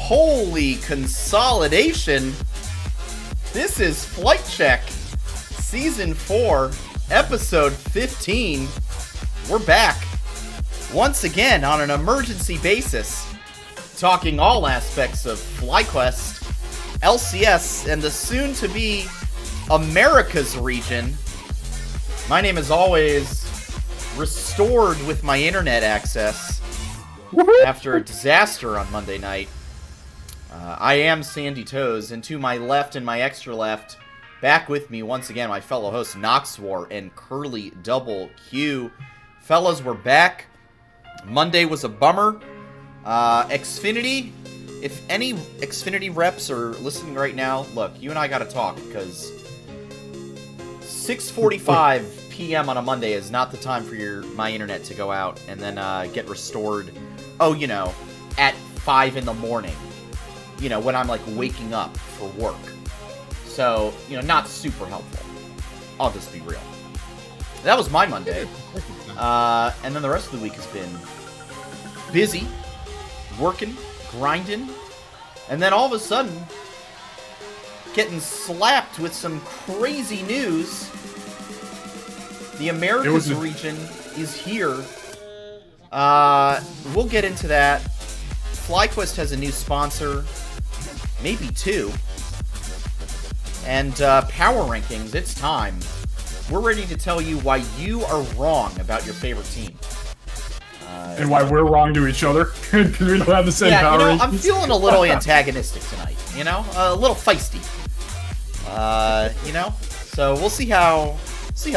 Holy consolidation. This is Flight Check, Season 4, Episode 15. We're back, once again, on an emergency basis, talking all aspects of FlyQuest, LCS, and the soon-to-be Americas region. My name is always restored with my internet access after a disaster on Monday night. I am Sandy Toes, and to my left and my extra left, back with me once again, my fellow hosts Noxwar and Curly Double Q. Fellas, we're back. Monday was a bummer. Xfinity, if any Xfinity reps are listening right now, look, you and I gotta talk, because 6:45 p.m. on a Monday is not the time for my internet to go out and then get restored, at 5 in the morning. When I'm, waking up for work. So, not super helpful. I'll just be real. That was my Monday. And then the rest of the week has been busy, working, grinding, and then all of a sudden, getting slapped with some crazy news. The Americas region is here. We'll get into that. FlyQuest has a new sponsor. Maybe two. And Power Rankings, it's time. We're ready to tell you why you are wrong about your favorite team. And why we're wrong to each other, because we don't have the same power rankings. I'm feeling a little antagonistic tonight, a little feisty. So we'll see how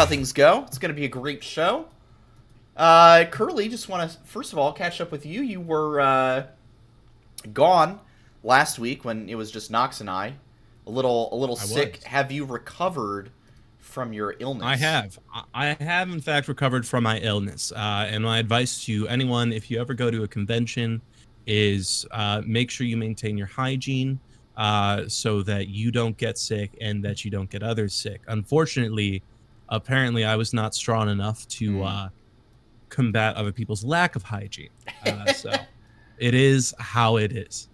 things go. It's going to be a great show. Curly, just want to, first of all, catch up with you. You were gone last week when it was just Nox and I, a little sick. Have you recovered from your illness? I have in fact recovered from my illness. And my advice to anyone, if you ever go to a convention, is make sure you maintain your hygiene so that you don't get sick and that you don't get others sick. Unfortunately, apparently I was not strong enough to combat other people's lack of hygiene. So it is how it is.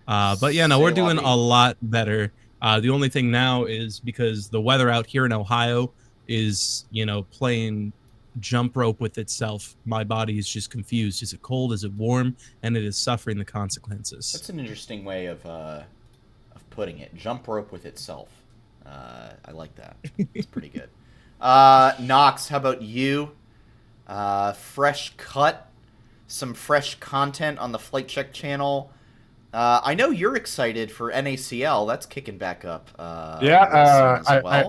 But yeah, no, we're doing a lot better. The only thing now is because the weather out here in Ohio is, playing jump rope with itself. My body is just confused. Is it cold? Is it warm? And it is suffering the consequences. That's an interesting way of putting it. Jump rope with itself. I like that. It's pretty good. Nox, how about you? Fresh cut, some fresh content on the Flight Check channel. I know you're excited for NACL. That's kicking back up. I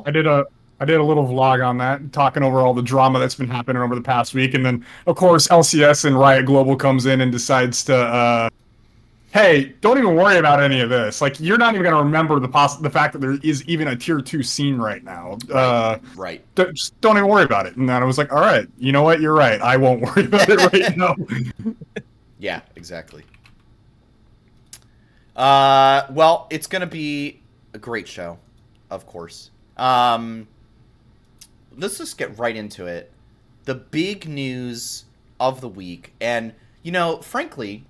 did a little vlog on that, talking over all the drama that's been happening over the past week, and then of course LCS and Riot Global comes in and decides to, hey, don't even worry about any of this. You're not even going to remember the fact that there is even a tier 2 scene right now. Right. Just don't even worry about it. And then I was like, all right, you know what? You're right. I won't worry about it right now. Yeah, exactly. Well, it's going to be a great show, of course. Let's just get right into it. The big news of the week. And, frankly,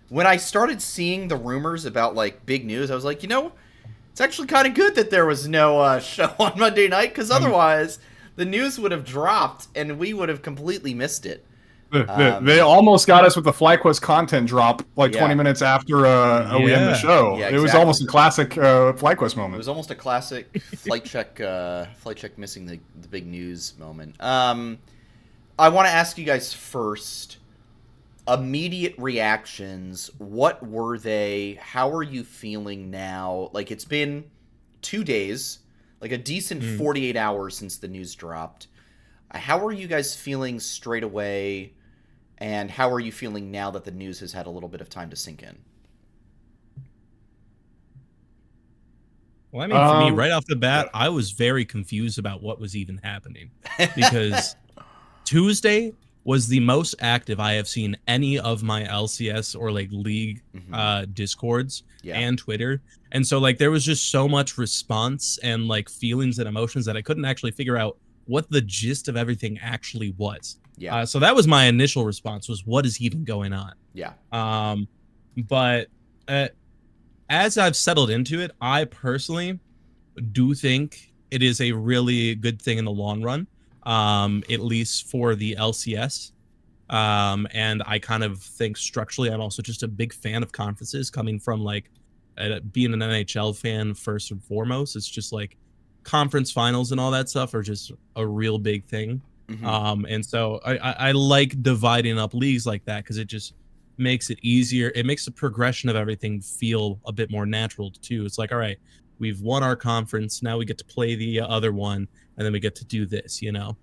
when I started seeing the rumors about, big news, I was like, it's actually kind of good that there was no show on Monday night, because otherwise the news would have dropped and we would have completely missed it. They almost got us with the FlyQuest content drop 20 minutes after we end the show. Yeah, exactly. It was almost a classic FlyQuest moment. It was almost a classic Flight Check missing the big news moment. I want to ask you guys first, immediate reactions. What were they? How are you feeling now? It's been 2 days, a decent 48 hours since the news dropped. How are you guys feeling straight away? And how are you feeling now that the news has had a little bit of time to sink in? Well, for me, right off the bat, I was very confused about what was even happening. Because Tuesday was the most active I have seen any of my LCS or league Discords and Twitter. And so there was just so much response and feelings and emotions that I couldn't actually figure out what the gist of everything actually was. Yeah. So that was my initial response, was what is even going on? Yeah. But as I've settled into it, I personally do think it is a really good thing in the long run, at least for the LCS. And I kind of think structurally, I'm also just a big fan of conferences coming from like being an NHL fan first and foremost. It's just like conference finals and all that stuff are just a real big thing. And so I like dividing up leagues like that because it just makes it easier. It makes the progression of everything feel a bit more natural too. It's like, all right, we've won our conference. Now we get to play the other one, and then we get to do this, you know?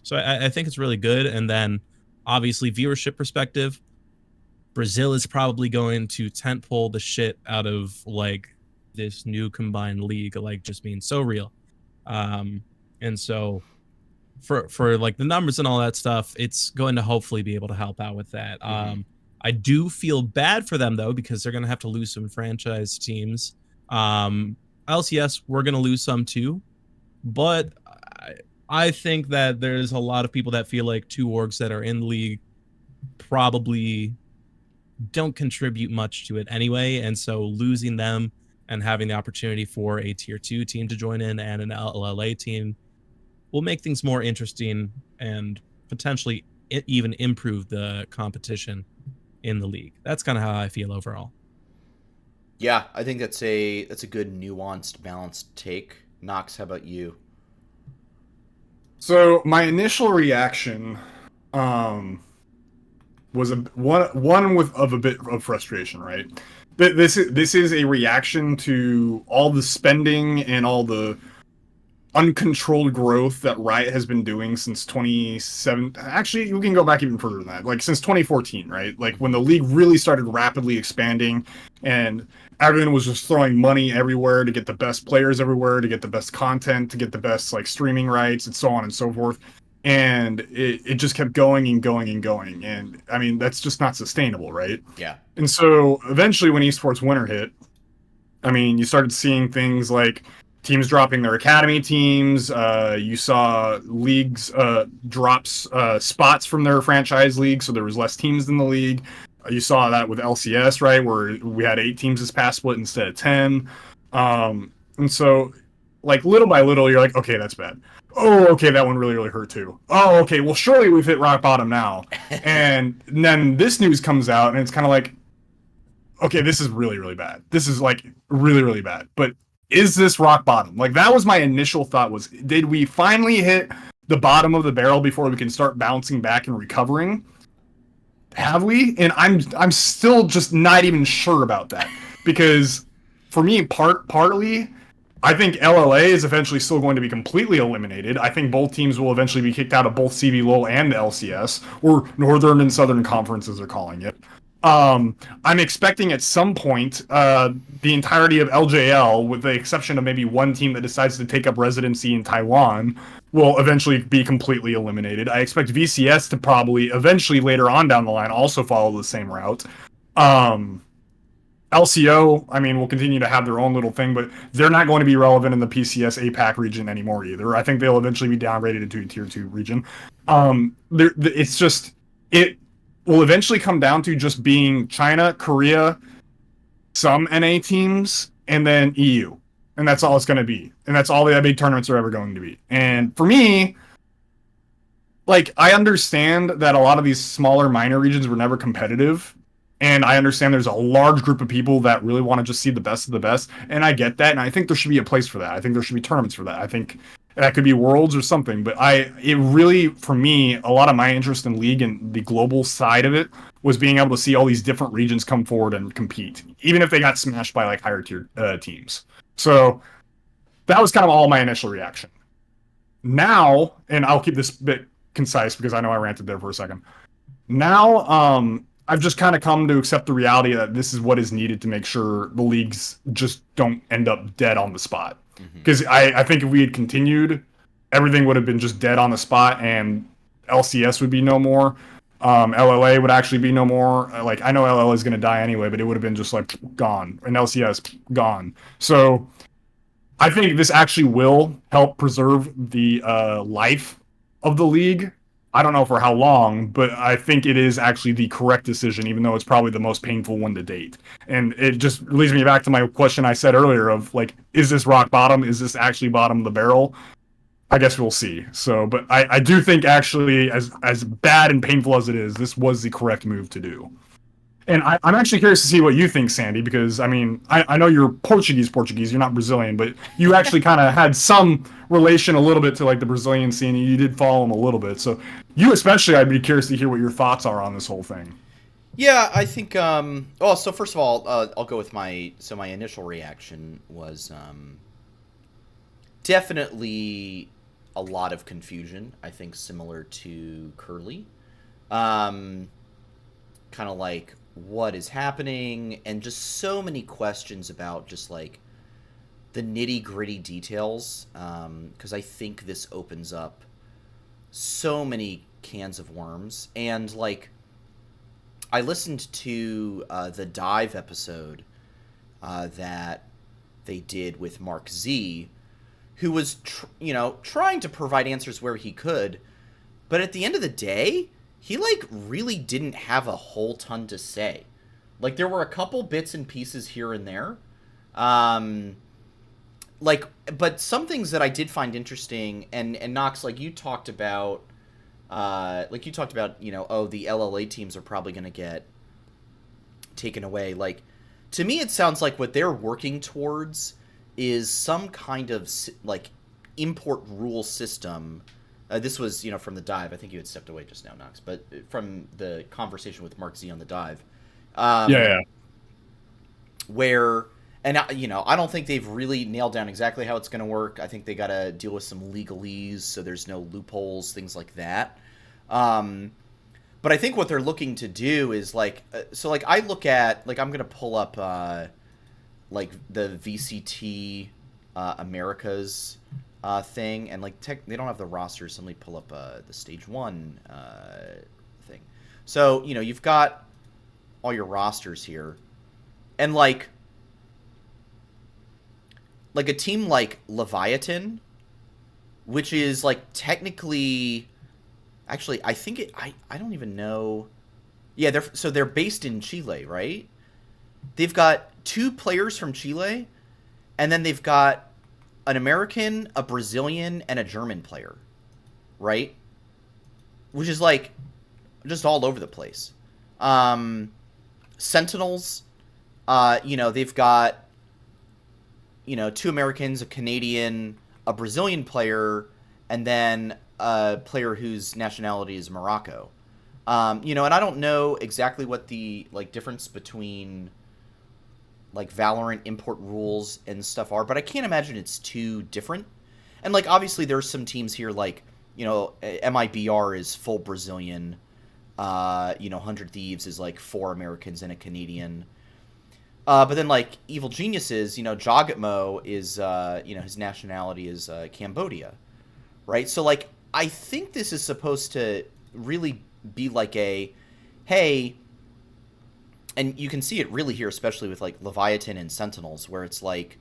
So I think it's really good. And then obviously viewership perspective, Brazil is probably going to tentpole the shit out of like this new combined league, like just being so real. And so for like the numbers and all that stuff, it's going to hopefully be able to help out with that. I do feel bad for them though, because they're going to have to lose some franchise teams. LCS, we're going to lose some too, but I think that there's a lot of people that feel like two orgs that are in the league probably don't contribute much to it anyway. And so losing them and having the opportunity for a tier 2 team to join in and an LLA team will make things more interesting and potentially even improve the competition in the league. That's kind of how I feel overall. Yeah, I think that's a good nuanced, balanced take. Knox, how about you? So my initial reaction was one of a bit of frustration, right? This is a reaction to all the spending and all the uncontrolled growth that Riot has been doing since 2007. Actually, you can go back even further than that, like since 2014, right? Like when the league really started rapidly expanding and everyone was just throwing money everywhere to get the best players everywhere, to get the best content, to get the best like streaming rights and so on and so forth. And it just kept going and going and going. And I mean, that's just not sustainable, right? Yeah. And so eventually when esports winter hit, I mean, you started seeing things like teams dropping their academy teams. You saw leagues drops spots from their franchise league, so there was less teams in the league. You saw that with LCS, right, where we had 8 teams this past split instead of 10. And so, like, little by little, you're like, okay, that's bad. Oh, okay, that one really, really hurt too. Oh, okay, well, surely we've hit rock bottom now. And then this news comes out, and it's kind of like, okay, this is really, really bad. This is, like, really, really bad. But is this rock bottom? Like, that was my initial thought was, did we finally hit the bottom of the barrel before we can start bouncing back and recovering? Have we? And I'm still just not even sure about that. Because for me, partly, I think LLA is eventually still going to be completely eliminated. I think both teams will eventually be kicked out of both CVLOL and the LCS, or Northern and Southern Conferences are calling it. I'm expecting at some point the entirety of LJL, with the exception of maybe one team that decides to take up residency in Taiwan, will eventually be completely eliminated. I expect VCS to probably eventually later on down the line also follow the same route. LCO, I mean, will continue to have their own little thing, but they're not going to be relevant in the PCS APAC region anymore either. I think they'll eventually be downgraded into a tier 2 region. It's just, it will eventually come down to just being China, Korea, some NA teams, and then EU. And that's all it's going to be. And that's all the big tournaments are ever going to be. And for me, like, I understand that a lot of these smaller minor regions were never competitive. And I understand there's a large group of people that really want to just see the best of the best. And I get that. And I think there should be a place for that. I think there should be tournaments for that. I think that could be Worlds or something. But it really, for me, a lot of my interest in League and the global side of it was being able to see all these different regions come forward and compete, even if they got smashed by like higher tier teams. So that was kind of all my initial reaction. Now, and I'll keep this bit concise because I know I ranted there for a second. Now, I've just kind of come to accept the reality that this is what is needed to make sure the leagues just don't end up dead on the spot. Because I think if we had continued, everything would have been just dead on the spot, and LCS would be no more. LLA would actually be no more. Like, I know LLA is going to die anyway, but it would have been just like gone, and LCS gone. So I think this actually will help preserve the life of the league. I don't know for how long, but I think it is actually the correct decision, even though it's probably the most painful one to date. And it just leads me back to my question I said earlier of like, is this rock bottom? Is this actually bottom of the barrel? I guess we'll see. So, but I do think actually, as bad and painful as it is, this was the correct move to do. And I'm actually curious to see what you think, Sandy, because I mean, I know you're Portuguese, you're not Brazilian, but you actually kind of had some relation a little bit to like the Brazilian scene. You did follow them a little bit. So you especially, I'd be curious to hear what your thoughts are on this whole thing. Yeah, I think, so first of all, I'll go with my initial reaction was, definitely a lot of confusion, I think similar to Curly. Kind of like, what is happening, and just so many questions about just like the nitty-gritty details, because I think this opens up so many cans of worms. And like, I listened to the Dive episode that they did with Mark Z, who was trying to provide answers where he could, but at the end of the day, he like really didn't have a whole ton to say. Like, there were a couple bits and pieces here and there, but some things that I did find interesting, and Knox, like you talked about, the LLA teams are probably going to get taken away. Like, to me, it sounds like what they're working towards is some kind of like import rule system. This was, from the Dive. I think you had stepped away just now, Knox, but from the conversation with Mark Z on the Dive. Yeah. Where, and I don't think they've really nailed down exactly how it's going to work. I think they got to deal with some legalese, so there's no loopholes, things like that. But I think what they're looking to do is like, I look at, like, I'm going to pull up, like the VCT Americas thing, and like they don't have the rosters, so let me pull up the stage 1 thing. So you've got all your rosters here, and like a team like Leviathan, which is like technically, actually I think I don't even know. Yeah, they're based in Chile, right? They've got 2 players from Chile, and then they've got an American, a Brazilian, and a German player, right? Which is like just all over the place. Sentinels, they've got 2 Americans, a Canadian, a Brazilian player, and then a player whose nationality is Morocco. And I don't know exactly what the like difference between like Valorant import rules and stuff are, but I can't imagine it's too different. And like, obviously there's some teams here like, MIBR is full Brazilian, 100 Thieves is like 4 Americans and a Canadian. But then like Evil Geniuses, Jogitmo is, his nationality is Cambodia, right? So like, I think this is supposed to really be like hey, and you can see it really here, especially with like Leviathan and Sentinels, where it's like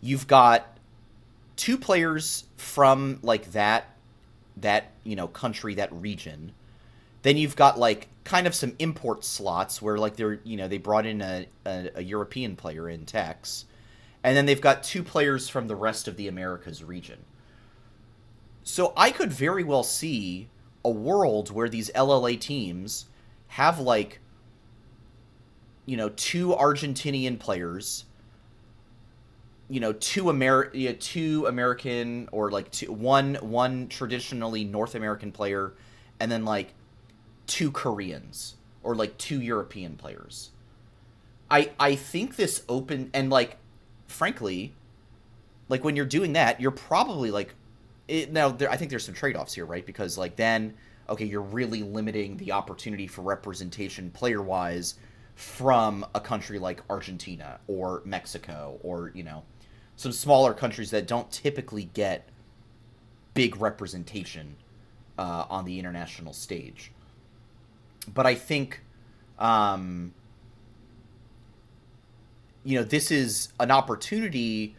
you've got 2 players from like that country, that region. Then you've got like kind of some import slots where like they're they brought in a European player in Tex, and then they've got 2 players from the rest of the Americas region. So I could very well see a world where these LLA teams have like 2 Argentinian players, 2 American, or like one traditionally North American player, and then like 2 Koreans or like 2 European players. I think this open, and like frankly, like when you're doing that, you're probably like I think there's some trade-offs here, right? Because like then okay, you're really limiting the opportunity for representation player-wise from a country like Argentina or Mexico or, some smaller countries that don't typically get big representation on the international stage. But I think, this is an opportunity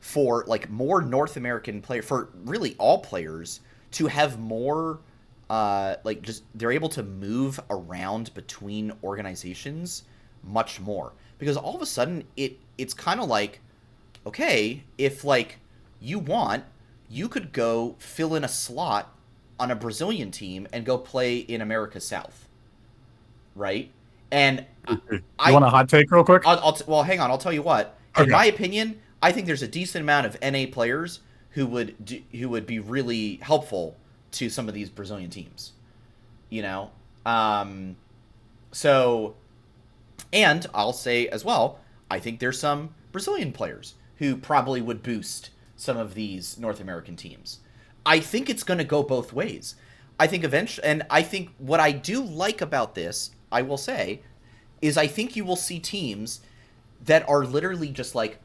for like more North American for really all players to have more like just they're able to move around between organizations much more, because all of a sudden it's kind of like, okay, if like you want, you could go fill in a slot on a Brazilian team and go play in America South, right? And you want a hot take real quick? Well, hang on. I'll tell you what. In my opinion, I think there's a decent amount of NA players who would be really helpful to some of these Brazilian teams. You know, so, and I'll say as well, I think there's some Brazilian players who probably would boost some of these North American teams. I think it's going to go both ways. I think eventually, and I think what I do like about this, I will say, is I think you will see teams that are literally just like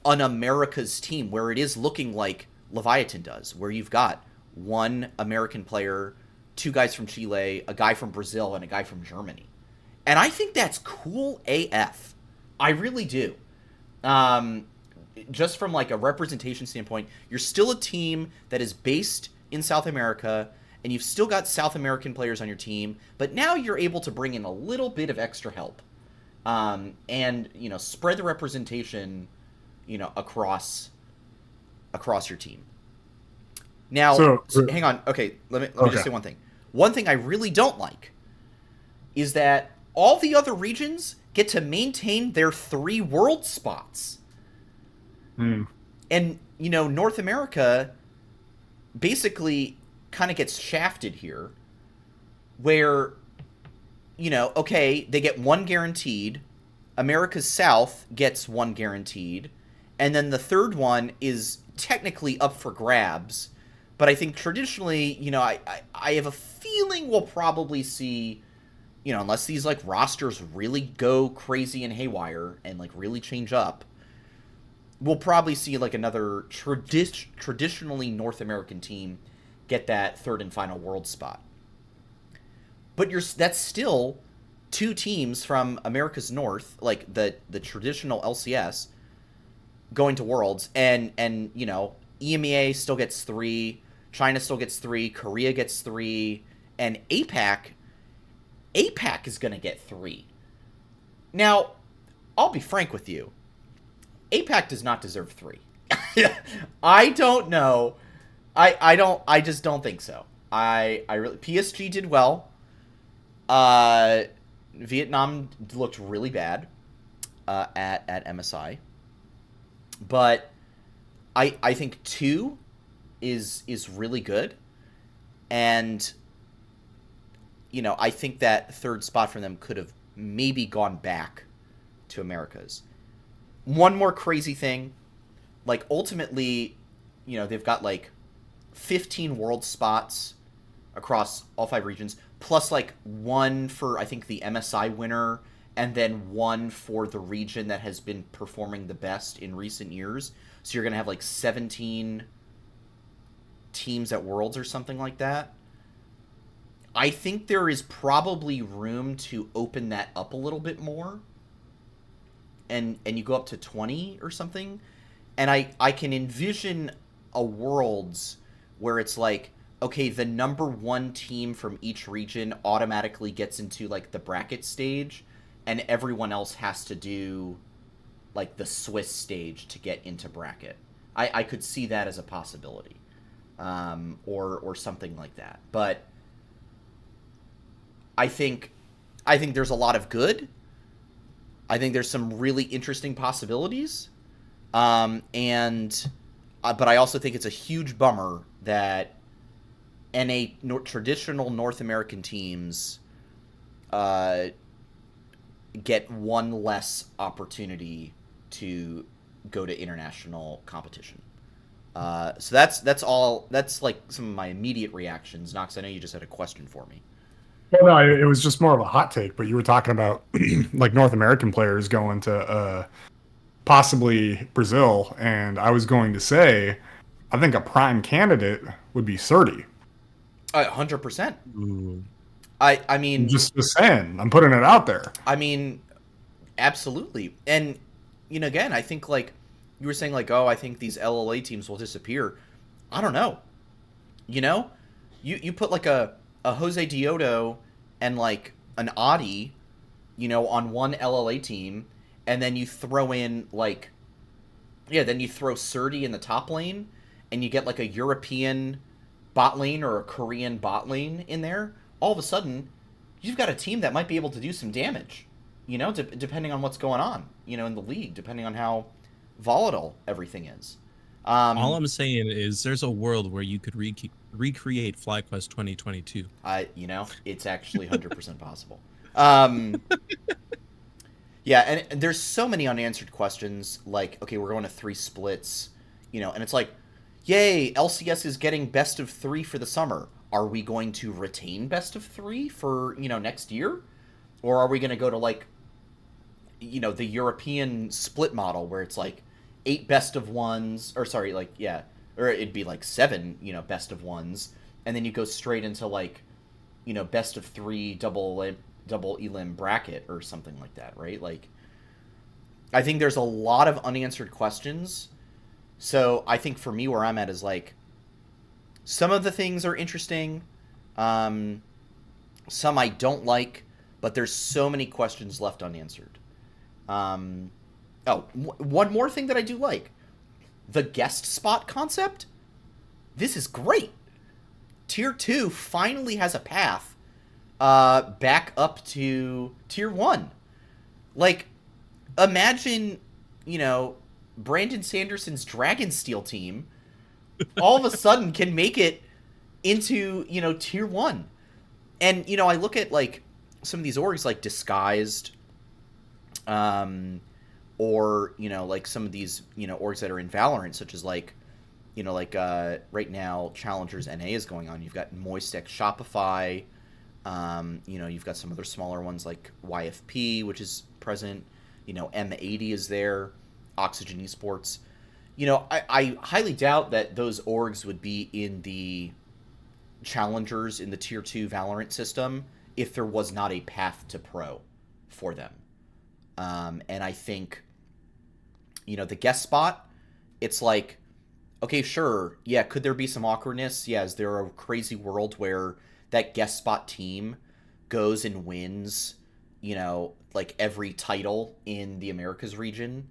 an America's team, where it is looking like Leviathan does, where you've got one American player, two guys from Chile, a guy from Brazil, and a guy from Germany. And I think that's cool AF. I really do. Just from like a representation standpoint, you're still a team that is based in South America, and you've still got South American players on your team, but now you're able to bring in a little bit of extra help, and you know, spread the representation, you know, across your team. Now, hang on. Okay, let me just say one thing. One thing I really don't like is that all the other regions get to maintain their 3 world spots. And, you know, North America basically kind of gets shafted here, where, you know, okay, they get 1 guaranteed, America's South gets 1 guaranteed, and then the third one is technically up for grabs. But I think traditionally, you know, I have a feeling we'll probably see, you know, unless these like rosters really go crazy and haywire and like really change up, we'll probably see like another traditionally North American team get that third and final world spot. But that's still 2 teams from America's North, like the traditional LCS, going to Worlds, and you know, EMEA still gets 3, China still gets 3, Korea gets 3, and APAC is going to get 3. Now, I'll be frank with you. APAC does not deserve 3. I don't know. I just don't think so. I really, PSG did well. Vietnam looked really bad at MSI. But I think 2 is really good. And, you know, I think that third spot for them could have maybe gone back to Americas. One more crazy thing, like ultimately, you know, they've got like 15 world spots across all 5 regions, plus like 1 for, I think, the MSI winner, and then 1 for the region that has been performing the best in recent years. So you're going to have like 17 teams at Worlds or something like that. I think there is probably room to open that up a little bit more. And you go up to 20 or something. And I can envision a Worlds where it's like, okay, the number 1 team from each region automatically gets into like the bracket stage, and everyone else has to do like the Swiss stage to get into bracket. I could see that as a possibility, or something like that. But I think there's a lot of good. I think there's some really interesting possibilities, but I also think it's a huge bummer that traditional North American teams get 1 less opportunity to go to international competition. So that's all. That's like some of my immediate reactions. Knox, I know you just had a question for me. Well, no, it was just more of a hot take, but you were talking about like North American players going to possibly Brazil, and I was going to say, I think a prime candidate would be Surdy. 100%. I mean, just saying, I'm putting it out there. I mean, absolutely. And, you know, again, I think like you were saying, like, oh, I think these LLA teams will disappear. I don't know. You know, you put like a a Jose Dioto and like an Adi, on one LLA team, and then you throw in like, then you throw Surdy in the top lane, and you get like a European bot lane or a Korean bot lane in there. All of a sudden, you've got a team that might be able to do some damage, depending on what's going on, in the league, depending on how volatile everything is. All I'm saying is there's a world where you could recreate FlyQuest 2022. It's actually 100% possible. Yeah, and there's so many unanswered questions, like, okay, we're going to 3 splits, and it's like, yay, LCS is getting best of 3 for the summer. Are we going to retain best of 3 for, next year? Or are we going to go to, like, the European split model where it's like 8 best of 1s, or it'd be like 7, best of 1s, and then you go straight into, like, best of 3 double elim bracket or something like that, right? Like, I think there's a lot of unanswered questions. So I think for me, where I'm at is like, some of the things are interesting, some I don't like, but there's so many questions left unanswered. One more thing that I do like, the guest spot concept. This is great. Tier 2 finally has a path back up to Tier 1. Like, imagine, Brandon Sanderson's Dragonsteel team all of a sudden can make it into, Tier 1. And, I look at, like, some of these orgs, like Disguised, or, like some of these, orgs that are in Valorant, such as, like, right now, Challengers NA is going on. You've got Moistek Shopify. You've got some other smaller ones like YFP, which is present. M80 is there. Oxygen Esports. I highly doubt that those orgs would be in the challengers in the Tier 2 Valorant system if there was not a path to pro for them. And I think, the guest spot, it's like, okay, sure, yeah, could there be some awkwardness? Yeah, is there a crazy world where that guest spot team goes and wins, like every title in the Americas region,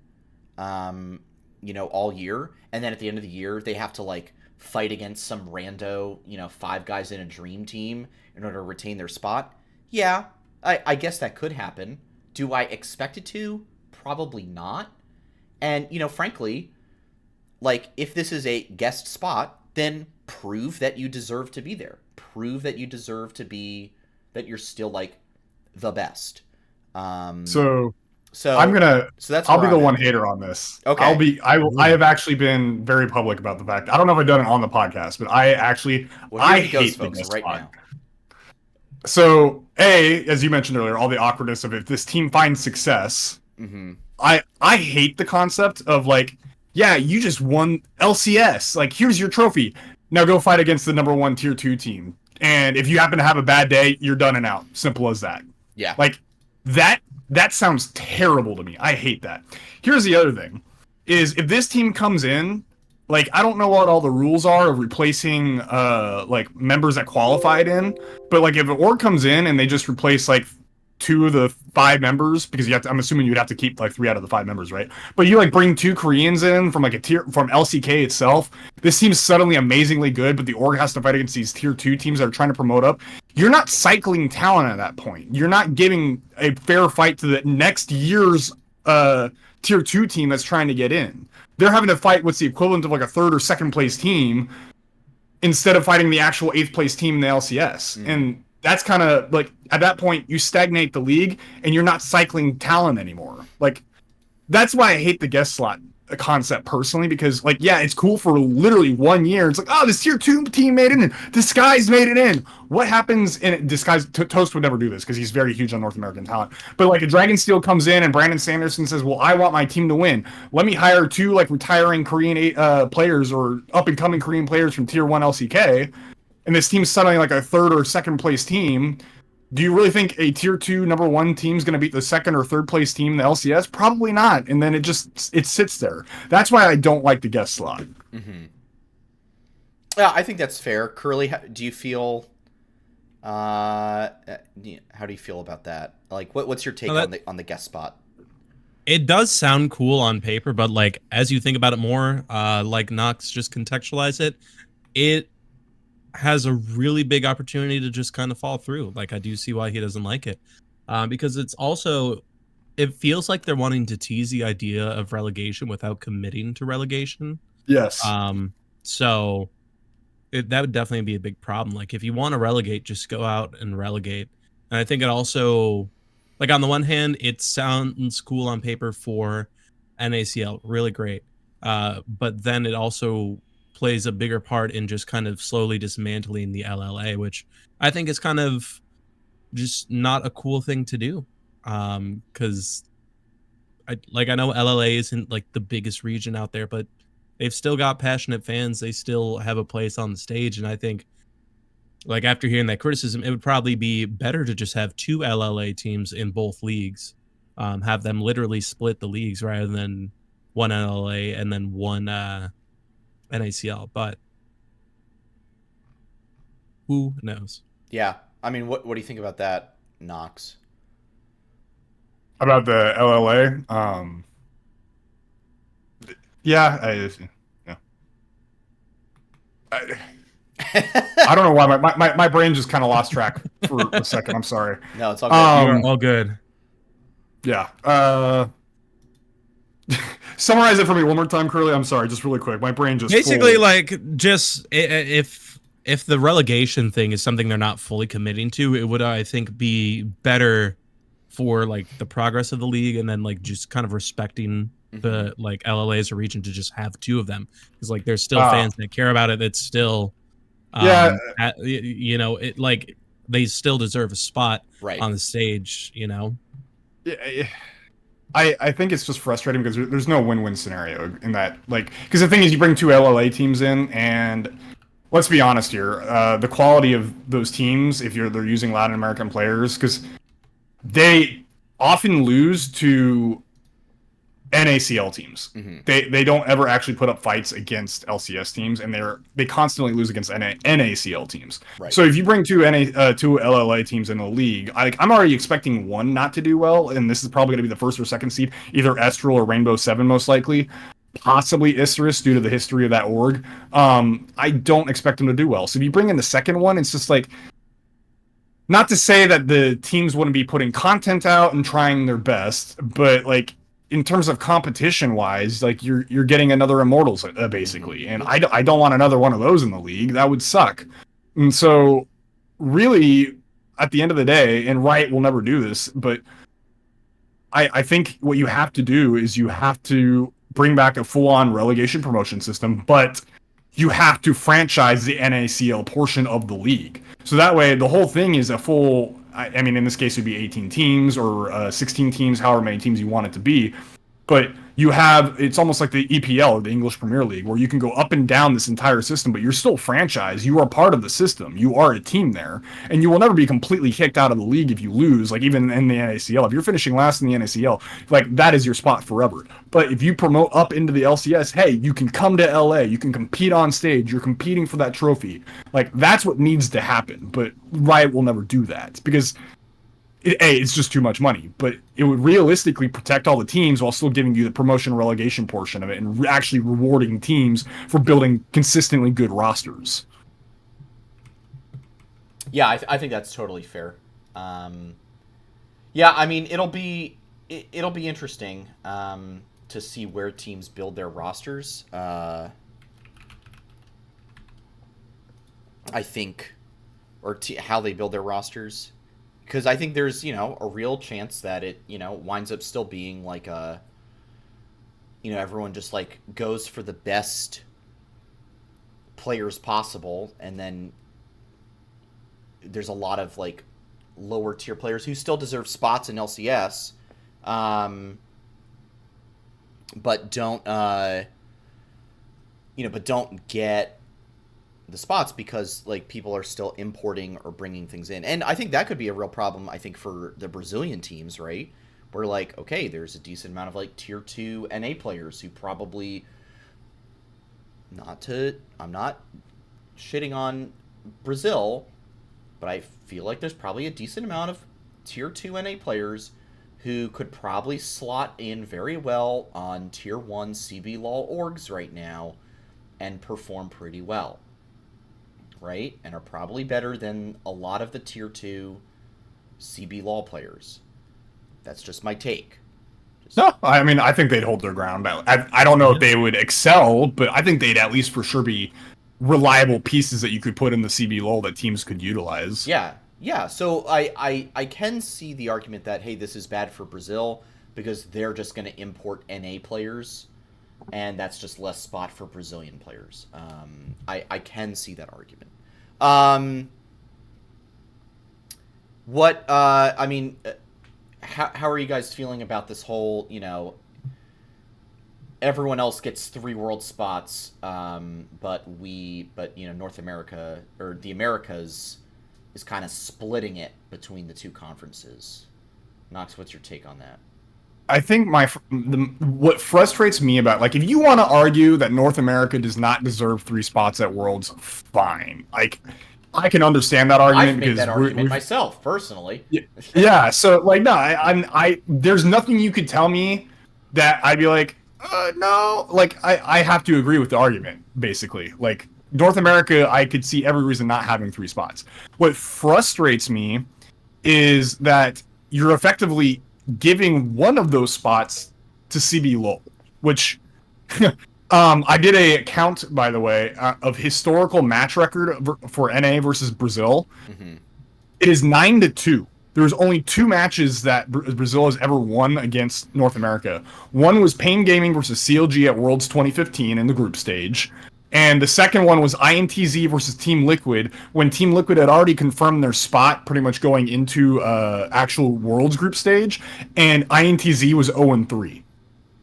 all year, and then at the end of the year they have to like fight against some rando, 5 guys in a dream team in order to retain their spot? Yeah, I guess that could happen. Do I expect it to? Probably not. And, frankly, like, if this is a guest spot, then prove that you deserve to be there. Prove that you deserve to be, that you're still, like, the best. So I'll be the one hater on this. Okay. I have actually been very public about the fact. I don't know if I've done it on the podcast, but I hate the guest spot now. So, as you mentioned earlier, all the awkwardness of if this team finds success. Mm-hmm. I hate the concept of like, yeah, you just won LCS. Like, here's your trophy. Now go fight against the number 1 Tier 2 team. And if you happen to have a bad day, you're done and out. Simple as that. Yeah. Like, that sounds terrible to me. I hate that. Here's the other thing, is if this team comes in, like, I don't know what all the rules are of replacing, like, members that qualified in, but, like, if an org comes in and they just replace, like, 2 of the 5 members, because I'm assuming you'd have to keep, like, 3 out of the 5 members, right? But you, like, bring 2 Koreans in from, like, from LCK itself. This team's suddenly amazingly good, but the org has to fight against these Tier 2 teams that are trying to promote up. You're not cycling talent at that point. You're not giving a fair fight to the next year's Tier 2 team that's trying to get in. They're having to fight what's the equivalent of like a 3rd or 2nd place team instead of fighting the actual 8th place team in the LCS. Mm. And that's kind of like, at that point, you stagnate the league and you're not cycling talent anymore. Like, that's why I hate the guest slot concept personally, because, like, yeah, it's cool for literally 1 year. It's like, oh, this Tier 2 team made it in. Disguise made it in. What happens in Disguise? Toast would never do this because he's very huge on North American talent. But, like, a Dragonsteel comes in and Brandon Sanderson says, well, I want my team to win. Let me hire 2, like, retiring Korean players or up-and-coming Korean players from Tier 1 LCK. And this team's suddenly, like, a 3rd or 2nd place team. Do you really think a Tier 2 number 1 team is going to beat the 2nd or 3rd place team in the LCS? Probably not. And then it sits there. That's why I don't like the guest slot. Mm-hmm. Yeah, I think that's fair. Curly, do you feel How do you feel about that? Like, what's your take on the guest spot? It does sound cool on paper, but like as you think about it more, like Knox just contextualize it, it has a really big opportunity to just kind of fall through. Like I do see why he doesn't like it, because it's also it feels like they're wanting to tease the idea of relegation without committing to relegation. Yes. So that would definitely be a big problem. Like if you want to relegate, just go out and relegate. And I think it also, like on the one hand, it sounds cool on paper for NACL, really great. But then it also plays a bigger part in just kind of slowly dismantling the LLA, which I think is kind of just not a cool thing to do. Because I know LLA isn't like the biggest region out there, but they've still got passionate fans. They still have a place on the stage. And I think like after hearing that criticism, it would probably be better to just have 2 LLA teams in both leagues, have them literally split the leagues rather than one LLA and then one NACL. But who knows? Yeah, I mean, what do you think about that, Knox? About the LLA, yeah, I don't know why my brain just kind of lost track for a second. I'm sorry. No, it's all good. You're all good. Yeah. Summarize it for me one more time, Curly. I'm sorry, just really quick. My brain just basically like just if the relegation thing is something they're not fully committing to, it would I think be better for like the progress of the league and then like just kind of respecting the like LLA as a region to just have 2 of them because like there's still fans that care about it. That's still you know, it like they still deserve a spot on the stage, you know. Yeah, I think it's just frustrating because there's no win-win scenario in that, like, because the thing is you bring 2 LLA teams in and let's be honest here, the quality of those teams, if they're using Latin American players, because they often lose to NACL teams. They don't ever actually put up fights against LCS teams, and they constantly lose against NACL teams. Right. So if you bring 2 LLA teams in the league, I'm already expecting one not to do well, and this is probably going to be the first or second seed, either Estral or Rainbow 7 most likely. Possibly Isurus due to the history of that org. I don't expect them to do well. So if you bring in the second one, it's just like, not to say that the teams wouldn't be putting content out and trying their best, but like in terms of competition wise, like you're getting another Immortals basically, and I don't want another one of those in the league. That would suck. And so really, at the end of the day, and Riot will never do this, but I think what you have to do is you have to bring back a full-on relegation promotion system, but you have to franchise the NACL portion of the league. So that way, the whole thing is a full, I mean, in this case, it would be 18 teams or 16 teams, however many teams you want it to be. But you have, it's almost like the EPL, or the English Premier League, where you can go up and down this entire system, but you're still franchised. You are part of the system. You are a team there. And you will never be completely kicked out of the league if you lose, like even in the NACL. If you're finishing last in the NACL, like that is your spot forever. But if you promote up into the LCS, hey, you can come to LA. You can compete on stage. You're competing for that trophy. Like that's what needs to happen. But Riot will never do that because it's just too much money, but it would realistically protect all the teams while still giving you the promotion relegation portion of it and actually rewarding teams for building consistently good rosters. Yeah, I think that's totally fair. Yeah, I mean, it'll be interesting to see where teams build their rosters. I think, or how they build their rosters. Because I think there's, a real chance that it, winds up still being like a, everyone just like goes for the best players possible. And then there's a lot of like lower tier players who still deserve spots in LCS. But don't, but don't get the spots because like people are still importing or bringing things in. And I think that could be a real problem, I think, for the Brazilian teams, right? Where like, okay, there's a decent amount of like tier 2 NA players who probably I'm not shitting on Brazil, but I feel like there's probably a decent amount of Tier 2 NA players who could probably slot in very well on Tier 1 CB LOL orgs right now and perform pretty well, right? And are probably better than a lot of the Tier 2 CB LOL players. That's just my take. No, I mean, I think they'd hold their ground. I don't know if they would excel, but I think they'd at least for sure be reliable pieces that you could put in the CB LOL that teams could utilize. Yeah. So I can see the argument that, hey, this is bad for Brazil because they're just going to import NA players, and that's just less spot for Brazilian players. I can see that argument. How are you guys feeling about this whole, everyone else gets 3 world spots, but North America, or the Americas, is kind of splitting it between the 2 conferences? Knox, what's your take on that? I think what frustrates me about, like, if you want to argue that North America does not deserve 3 spots at Worlds, fine. Like, I can understand that argument. I've made that argument myself, personally. Yeah, so, like, no, there's nothing you could tell me that I'd be like, no. Like, I have to agree with the argument, basically. Like, North America, I could see every reason not having 3 spots. What frustrates me is that you're effectively giving one of those spots to CB LOL, which... I did a count, by the way, of historical match record for NA versus Brazil. Mm-hmm. It is 9-2. There's only 2 matches that Brazil has ever won against North America. One was Pain Gaming versus CLG at Worlds 2015 in the group stage. And the second one was INTZ versus Team Liquid, when Team Liquid had already confirmed their spot pretty much going into actual Worlds group stage, and INTZ was 0-3.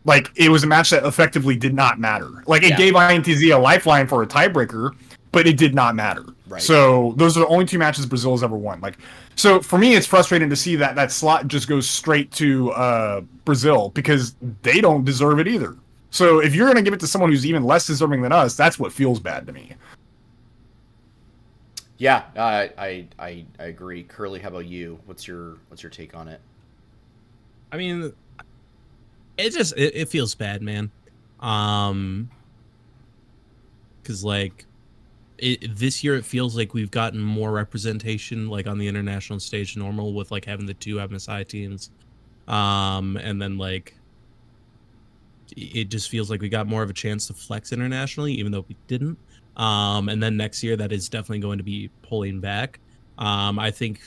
Like, it was a match that effectively did not matter. Like, it gave INTZ a lifeline for a tiebreaker, but it did not matter. Right. So those are the only 2 matches Brazil has ever won. Like, so for me, it's frustrating to see that slot just goes straight to Brazil, because they don't deserve it either. So if you're going to give it to someone who's even less deserving than us, that's what feels bad to me. Yeah, I agree. Curly, how about you? What's your take on it? I mean, it feels bad, man. Because like this year it feels like we've gotten more representation like on the international stage than normal, with like having the 2 MSI teams, and then like it just feels like we got more of a chance to flex internationally, even though we didn't. And then next year that is definitely going to be pulling back. I think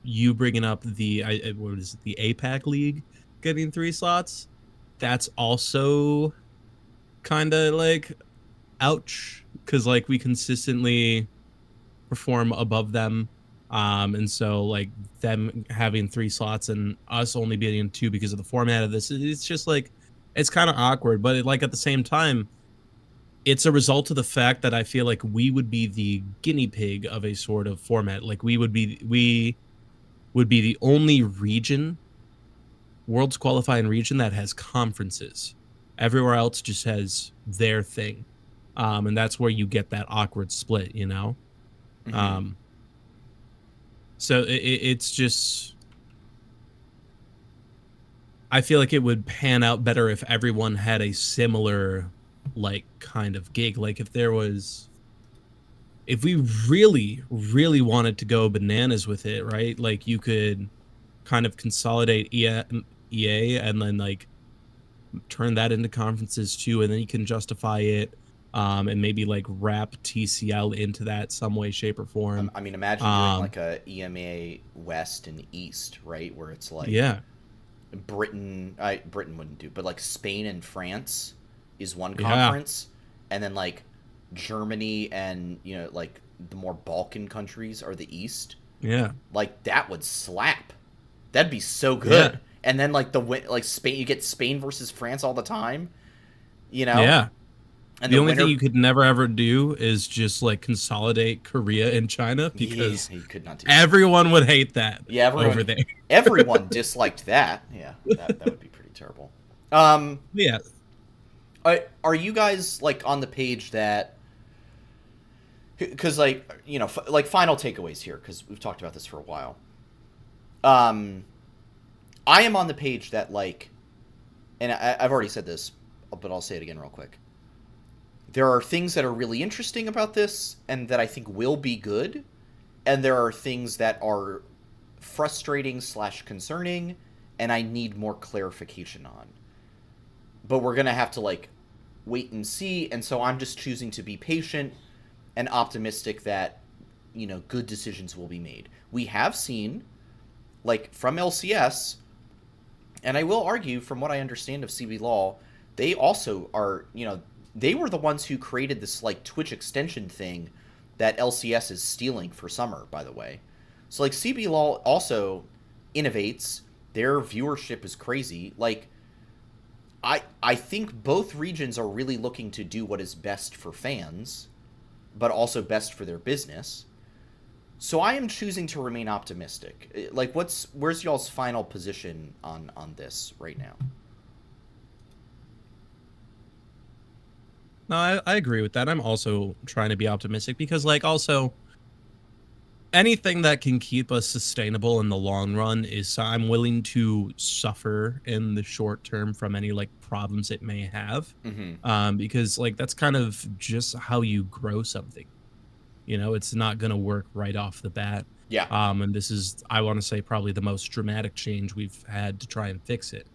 you bringing up the APAC League getting 3 slots, that's also kind of like ouch, because like we consistently perform above them, and so like them having 3 slots and us only being 2 because of the format of this, it's just like, it's kind of awkward. But like at the same time, it's a result of the fact that I feel like we would be the guinea pig of a sort of format. Like we would be the only region, Worlds qualifying region, that has conferences. Everywhere else just has their thing. And that's where you get that awkward split, you know? Mm-hmm. So it's just, I feel like it would pan out better if everyone had a similar like kind of gig. Like if we really, really wanted to go bananas with it, right? Like you could kind of consolidate EA and then like turn that into conferences too, and then you can justify it, and maybe like wrap TCL into that some way, shape, or form. I mean, imagine doing like a EMEA West and East, right, where it's like Britain wouldn't do, but like Spain and France is one conference, and then like Germany and like the more Balkan countries are the East. Yeah, like that would slap. That'd be so good. Yeah. And then like Spain, you get Spain versus France all the time. Yeah. And the only thing you could never ever do is just like consolidate Korea and China, because you could not do everyone would hate that. Yeah, over there. Everyone disliked that. Yeah, that would be pretty terrible. Yeah. Are you guys like on the page that because like like final takeaways here, because we've talked about this for a while. I am on the page that like, and I've already said this, but I'll say it again real quick. There are things that are really interesting about this and that I think will be good, and there are things that are frustrating / concerning and I need more clarification on. But we're going to have to like wait and see, and so I'm just choosing to be patient and optimistic that good decisions will be made. We have seen, like, from LCS, and I will argue from what I understand of CB Law, they also are, they were the ones who created this like Twitch extension thing that LCS is stealing for summer, by the way. So like CB Law also innovates. Their viewership is crazy. Like, I think both regions are really looking to do what is best for fans, but also best for their business. So I am choosing to remain optimistic. Like, where's y'all's final position on this right now? No, I agree with that. I'm also trying to be optimistic because, like, also anything that can keep us sustainable in the long run is I'm willing to suffer in the short term from any like problems it may have, because like that's kind of just how you grow something. It's not going to work right off the bat. Yeah. And this is, I want to say, probably the most dramatic change we've had to try and fix it.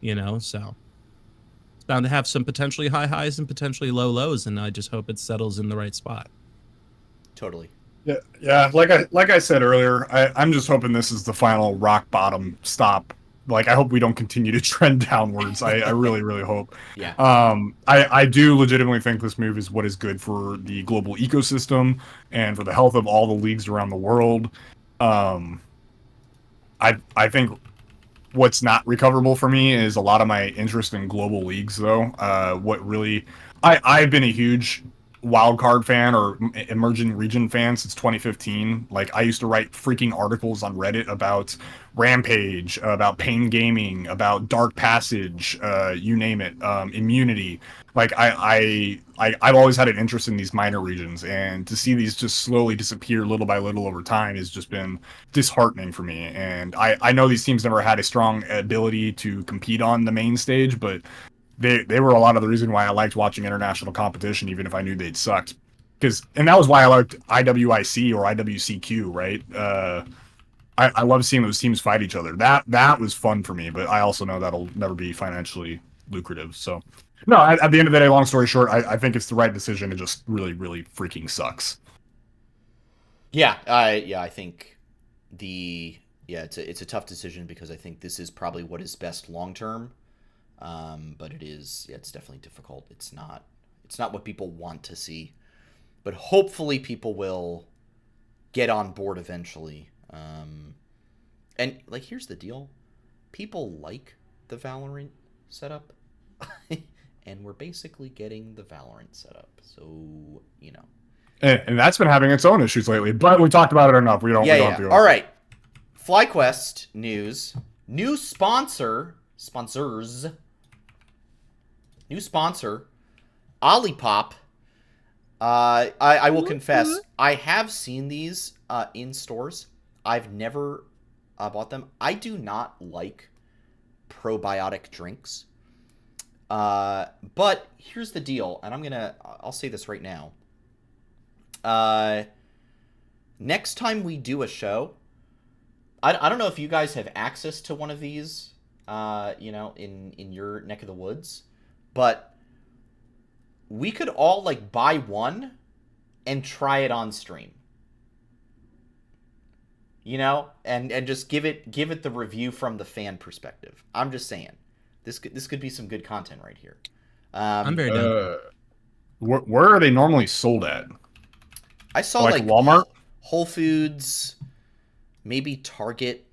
So it's bound to have some potentially high highs and potentially low lows, and I just hope it settles in the right spot. Totally. Yeah. Like I said earlier, I'm just hoping this is the final rock bottom stop. Like, I hope we don't continue to trend downwards. I really, really hope. Yeah. I do legitimately think this move is what is good for the global ecosystem and for the health of all the leagues around the world. I think what's not recoverable for me is a lot of my interest in global leagues, though. What really, I've been a huge wildcard fan or emerging region fan since 2015. Like, I used to write freaking articles on Reddit about Rampage, about Pain Gaming, about Dark Passage, you name it, Immunity. Like, I've always had an interest in these minor regions, and to see these just slowly disappear little by little over time has just been disheartening for me. And I know these teams never had a strong ability to compete on the main stage, but they were a lot of the reason why I liked watching international competition, even if I knew they'd sucked. And that was why I liked IWIC or IWCQ, right? I love seeing those teams fight each other. That was fun for me, but I also know that'll never be financially lucrative. So, no, at the end of the day, long story short, I think it's the right decision. It just really, really freaking sucks. Yeah, I think it's a tough decision because I think this is probably what is best long term. But it's definitely difficult. It's not what people want to see, but hopefully people will get on board eventually. And like, here's the deal. People like the Valorant setup and we're basically getting the Valorant setup. So, and that's been having its own issues lately, but we talked about it enough. We don't have to go. All right. FlyQuest news. New sponsors. New sponsor, Olipop. I will confess, I have seen these in stores. I've never bought them. I do not like probiotic drinks. But here's the deal, and I'll say this right now. Next time we do a show, I don't know if you guys have access to one of these, in your neck of the woods. But we could all like buy one and try it on stream. And just give it the review from the fan perspective. I'm just saying. This could be some good content right here. I'm very down. Where are they normally sold at? I saw like Walmart, Whole Foods, maybe Target.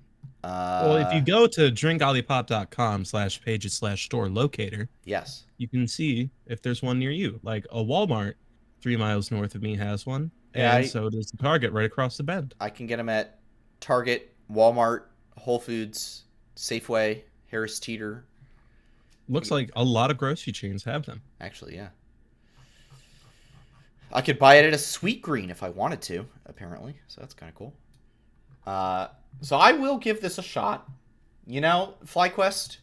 Well, if you go to drinkolipop.com/pages/store locator, yes, you can see if there's one near you. Like a Walmart 3 miles north of me has one, yeah, and so does the Target right across the bend. I can get them at Target, Walmart, Whole Foods, Safeway, Harris Teeter. Looks like a lot of grocery chains have them. Actually, yeah. I could buy it at a Sweet Green if I wanted to, apparently. So that's kind of cool. So I will give this a shot. You know, FlyQuest,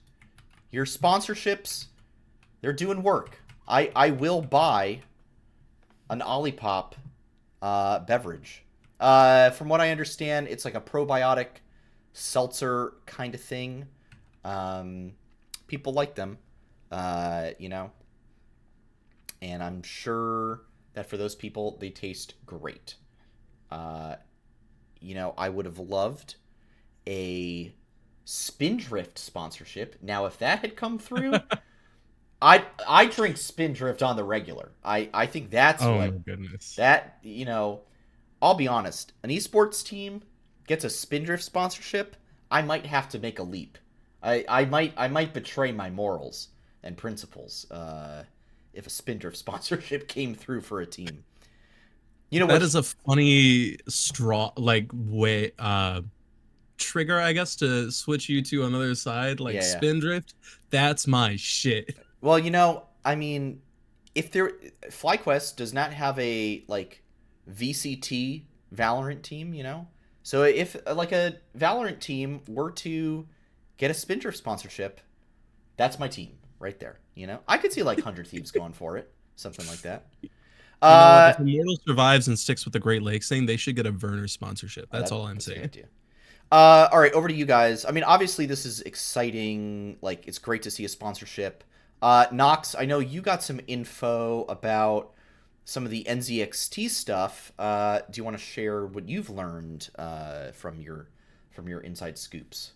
your sponsorships, they're doing work. I will buy an Olipop beverage. From what I understand, it's like a probiotic seltzer kind of thing. People like them, you know. And I'm sure that for those people, they taste great. You know, I would have loved a Spindrift sponsorship. Now, if that had come through, I drink Spindrift on the regular. I think that's Oh what my goodness. that, you know, I'll be honest. An esports team gets a Spindrift sponsorship, I might have to make a leap. I might betray my morals and principles if a Spindrift sponsorship came through for a team. You know what? That is a funny way trigger, I guess, to switch you to another side, like Yeah. Spindrift. That's my shit. Well, you know, I mean, if FlyQuest does not have a like VCT Valorant team, you know, so if like a Valorant team were to get a Spindrift sponsorship, that's my team right there. You know, I could see like 100 Thieves going for it, something like that. You know what? If Immortal survives and sticks with the Great Lakes thing, they should get a Werner sponsorship. That's all I'm saying. All right, over to you guys. I mean, obviously this is exciting. Like, it's great to see a sponsorship. Nox, I know you got some info about some of the NZXT stuff. Do you want to share what you've learned from your inside scoops?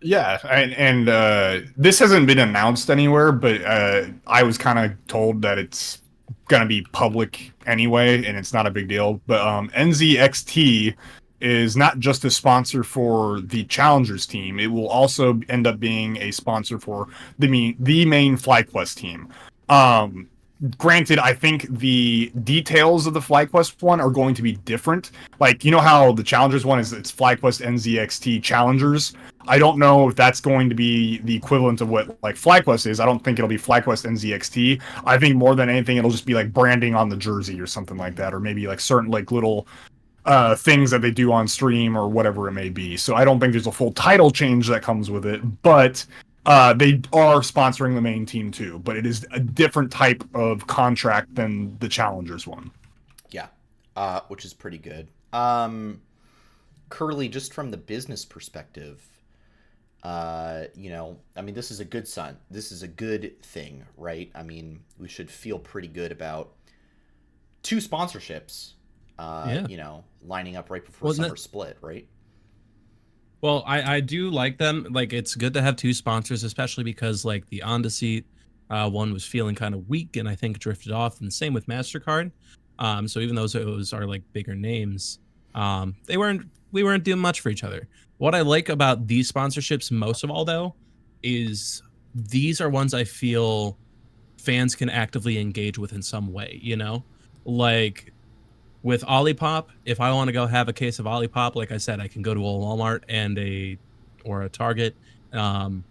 Yeah, and this hasn't been announced anywhere, but I was kind of told that it's gonna be public anyway, and it's not a big deal. But NZXT is not just a sponsor for the Challengers team; it will also end up being a sponsor for the main FlyQuest team. Granted, I think the details of the FlyQuest one are going to be different. Like, you know how the Challengers one it's FlyQuest NZXT Challengers. I don't know if that's going to be the equivalent of what like FlyQuest is. I don't think it'll be FlyQuest NZXT. I think more than anything, it'll just be like branding on the jersey or something like that, or maybe like certain like little things that they do on stream or whatever it may be. So I don't think there's a full title change that comes with it, but they are sponsoring the main team too. But it is a different type of contract than the Challengers one. Yeah, which is pretty good. Curly, just from the business perspective, you know, I mean, this is a good sign. This is a good thing, right? I mean, we should feel pretty good about 2 sponsorships, you know, lining up right before summer split, right? Well, I do like them. Like, it's good to have 2 sponsors, especially because like the On Seat one was feeling kind of weak and I think drifted off, and same with MasterCard. So even though those are like bigger names, we weren't doing much for each other. What I like about these sponsorships most of all, though, is these are ones I feel fans can actively engage with in some way, you know? Like, with Olipop, if I want to go have a case of Olipop, like I said, I can go to a Walmart or a Target, and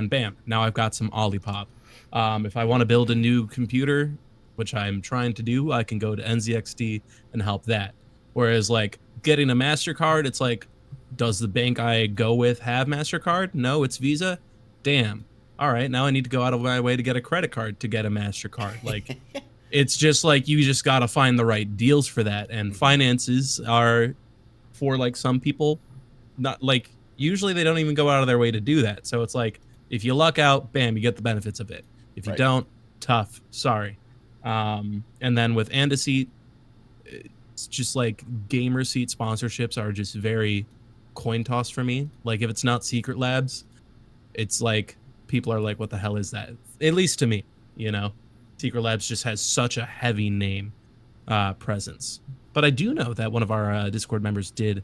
bam, now I've got some Olipop. If I want to build a new computer, which I'm trying to do, I can go to NZXT and help that. Whereas, like, getting a MasterCard, it's like, does the bank I go with have MasterCard? No, it's Visa. Damn. All right, now I need to go out of my way to get a credit card to get a MasterCard. Like, it's just like you just got to find the right deals for that. And finances are, for like some people, not like, usually they don't even go out of their way to do that. So it's like, if you luck out, bam, you get the benefits of it. If you don't, tough. Sorry. And then with Andaseat, it's just like gamer seat sponsorships are just very coin toss for me. Like, if it's not Secret Labs, it's like people are like, what the hell is that? At least to me, you know. Secret Labs just has such a heavy name presence. But I do know that one of our Discord members did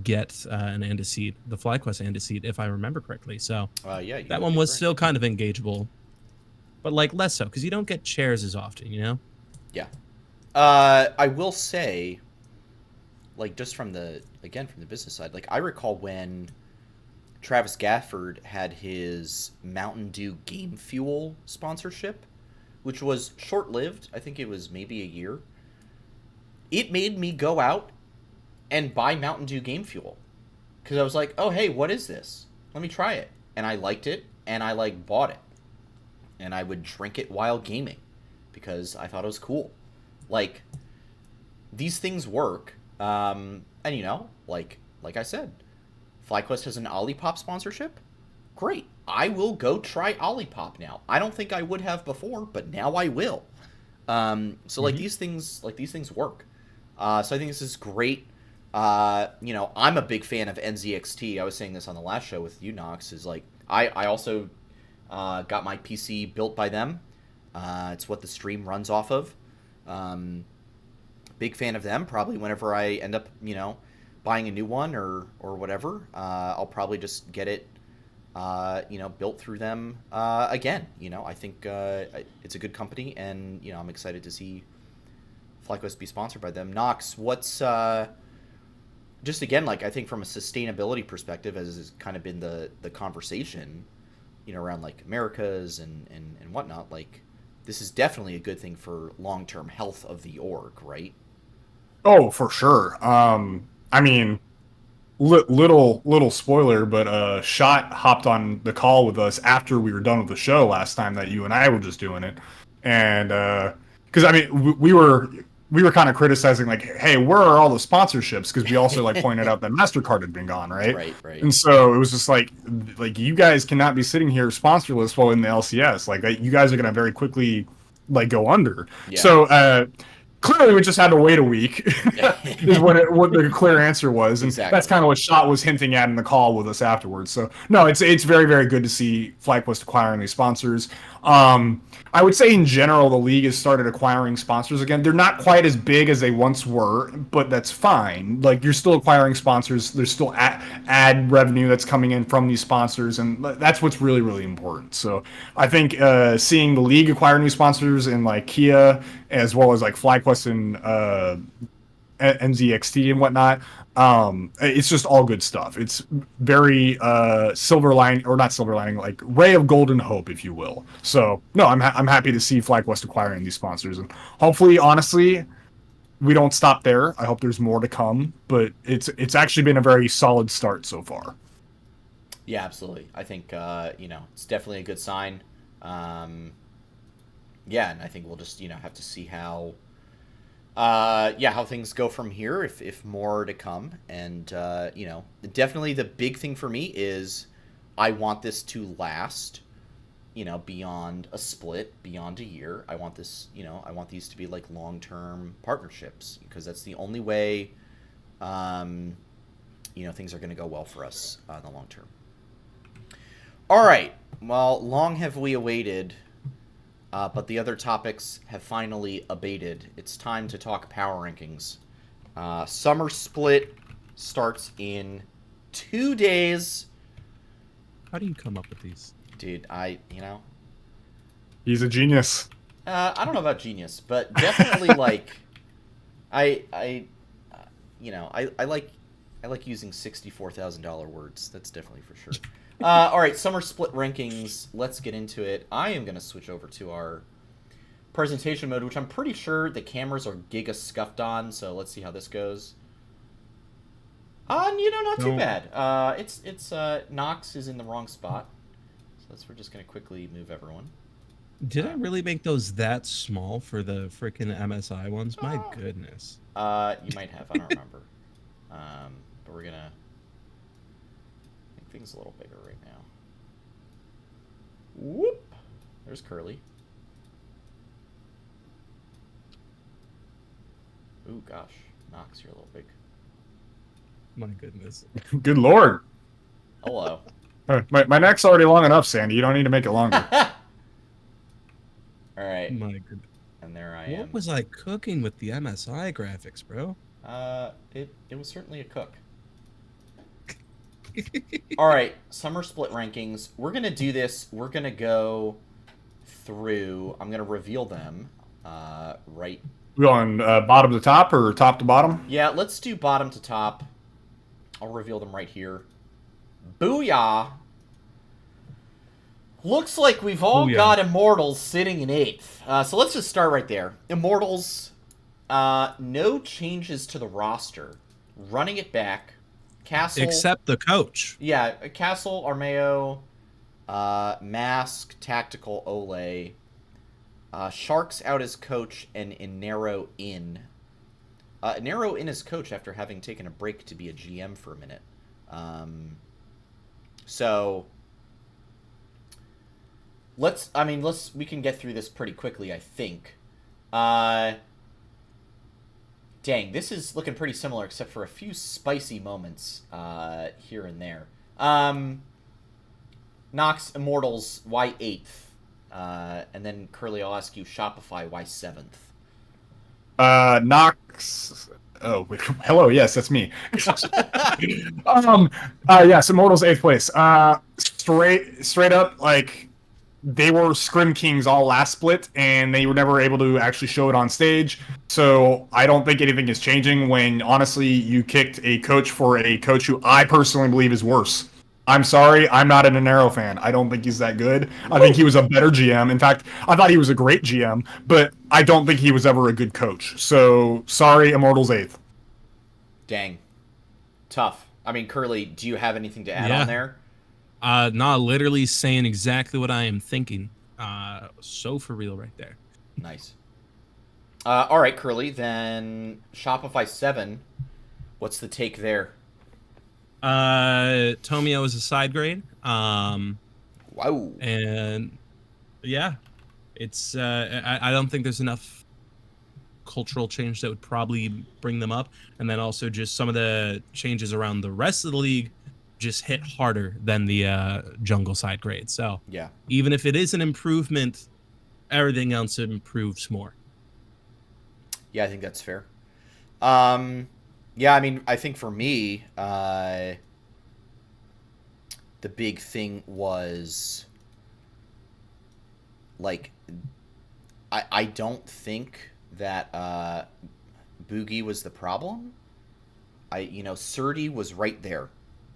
get an Andaseat, the FlyQuest Andaseat, if I remember correctly. So yeah, that one was still kind of engageable, but like less so because you don't get chairs as often, you know? Yeah. I will say, like, just from the business side, like, I recall when Travis Gafford had his Mountain Dew Game Fuel sponsorship, which was short-lived. I think it was maybe a year. it made me go out and buy Mountain Dew Game Fuel. Because I was like, oh, hey, what is this? Let me try it. And I liked it, and I, like, bought it. And I would drink it while gaming because I thought it was cool. Like, these things work. And, you know, like I said, FlyQuest has an Olipop sponsorship. Great. I will go try Olipop now. I don't think I would have before, but now I will. So, like, these things work. So I think this is great. You know, I'm a big fan of NZXT. I was saying this on the last show with you, Nox, is like, I also got my PC built by them. It's what the stream runs off of. Big fan of them. Probably whenever I end up, you know, buying a new one or whatever, I'll probably just get it, you know, built through them again. You know, I think it's a good company, and, you know, I'm excited to see FlyQuest be sponsored by them. Nox, what's just again, like, I think from a sustainability perspective, as has kind of been the conversation, you know, around like Americas and whatnot, like, this is definitely a good thing for long-term health of the org, right? Oh, for sure. I mean, little spoiler, but Shot hopped on the call with us after we were done with the show last time that you and I were just doing it, and because I mean we were kind of criticizing, like, hey, where are all the sponsorships? Because we also like pointed out that MasterCard had been gone, right? Right. And so it was just like you guys cannot be sitting here sponsorless while in the LCS. Like, you guys are gonna very quickly like go under. Yeah. So clearly we just had to wait a week is what the clear answer was. And exactly. That's kind of what Shot was hinting at in the call with us afterwards. So no, it's very, very good to see FlyQuest acquiring these sponsors. I would say in general, the league has started acquiring sponsors again. They're not quite as big as they once were, but that's fine. Like, you're still acquiring sponsors. There's still ad revenue that's coming in from these sponsors, and that's what's really, really important. So I think seeing the league acquire new sponsors in like Kia, as well as like FlyQuest and NZXT and whatnot, it's just all good stuff. It's very silver lining, or not silver lining, like ray of golden hope, if you will. So no, I'm happy to see FlyQuest acquiring these sponsors, and hopefully, honestly, we don't stop there. I hope there's more to come, but it's actually been a very solid start so far. Yeah, absolutely. I think you know, it's definitely a good sign. Yeah, and I think we'll just, you know, have to see how how things go from here, if more to come. And you know, definitely the big thing for me is I want this to last, you know, beyond a split, beyond a year. I want this, you know, I want these to be like long-term partnerships, because that's the only way you know, things are going to go well for us in the long term. All right. Well, long have we awaited, but the other topics have finally abated. It's time to talk power rankings. Summer split starts in 2 days. How do you come up with these? Dude, you know. He's a genius. I don't know about genius, but definitely like, you know, I like using $64,000 words. That's definitely for sure. All right, summer split rankings. Let's get into it. I am going to switch over to our presentation mode, which I'm pretty sure the cameras are giga scuffed on. So let's see how this goes. You know, not too bad. It's Nox is in the wrong spot, so we're just going to quickly move everyone. Did I really make those that small for the freaking MSI ones? My goodness. You might have. I don't remember. But we're gonna make things a little bigger right now. Whoop! There's Curly. Ooh, gosh. Nox, you're a little big. My goodness. Good lord. Hello. My neck's already long enough, Sandy. You don't need to make it longer. All right. My goodness. And there I am. What was I cooking with the MSI graphics, bro? It was certainly a cook. All right, summer split rankings. We're gonna do this. We're gonna go through. I'm gonna reveal them. Right. We going bottom to top or top to bottom? Yeah, let's do bottom to top. I'll reveal them right here. Booyah! Looks like we've all got Immortals sitting in 8th. So let's just start right there. Immortals, No changes to the roster. Running it back, Castle. Except the coach. Yeah, Castle, Armeo, Mask, Tactical, Ole. Sharks out as coach and Inero in. Inero in as coach after having taken a break to be a GM for a minute. So we can get through this pretty quickly, I think. Dang, this is looking pretty similar except for a few spicy moments here and there. Nox, Immortals, why 8th? And then Curly, I'll ask you Shopify, why 7th? Nox. Oh, hello. Yes, that's me. Yes, Immortals 8th place. Straight up, like, they were Scrim Kings all last split, and they were never able to actually show it on stage. So I don't think anything is changing when, honestly, you kicked a coach for a coach who I personally believe is worse. I'm sorry, I'm not an Inero fan. I don't think he's that good. I think he was a better GM. In fact, I thought he was a great GM, but I don't think he was ever a good coach. So, sorry, Immortals 8th. Dang. Tough. I mean, Curly, do you have anything to add on there? Literally saying exactly what I am thinking. So for real right there. Nice. All right, Curly, then Shopify 7. What's the take there? Tomio is a side grade. Wow. And yeah, it's I don't think there's enough cultural change that would probably bring them up, and then also just some of the changes around the rest of the league just hit harder than the jungle side grade. So yeah, even if it is an improvement, everything else improves more. Yeah, I think that's fair. Yeah, I mean, I think for me, the big thing was, like, I don't think that Boogie was the problem. Surdy was right there,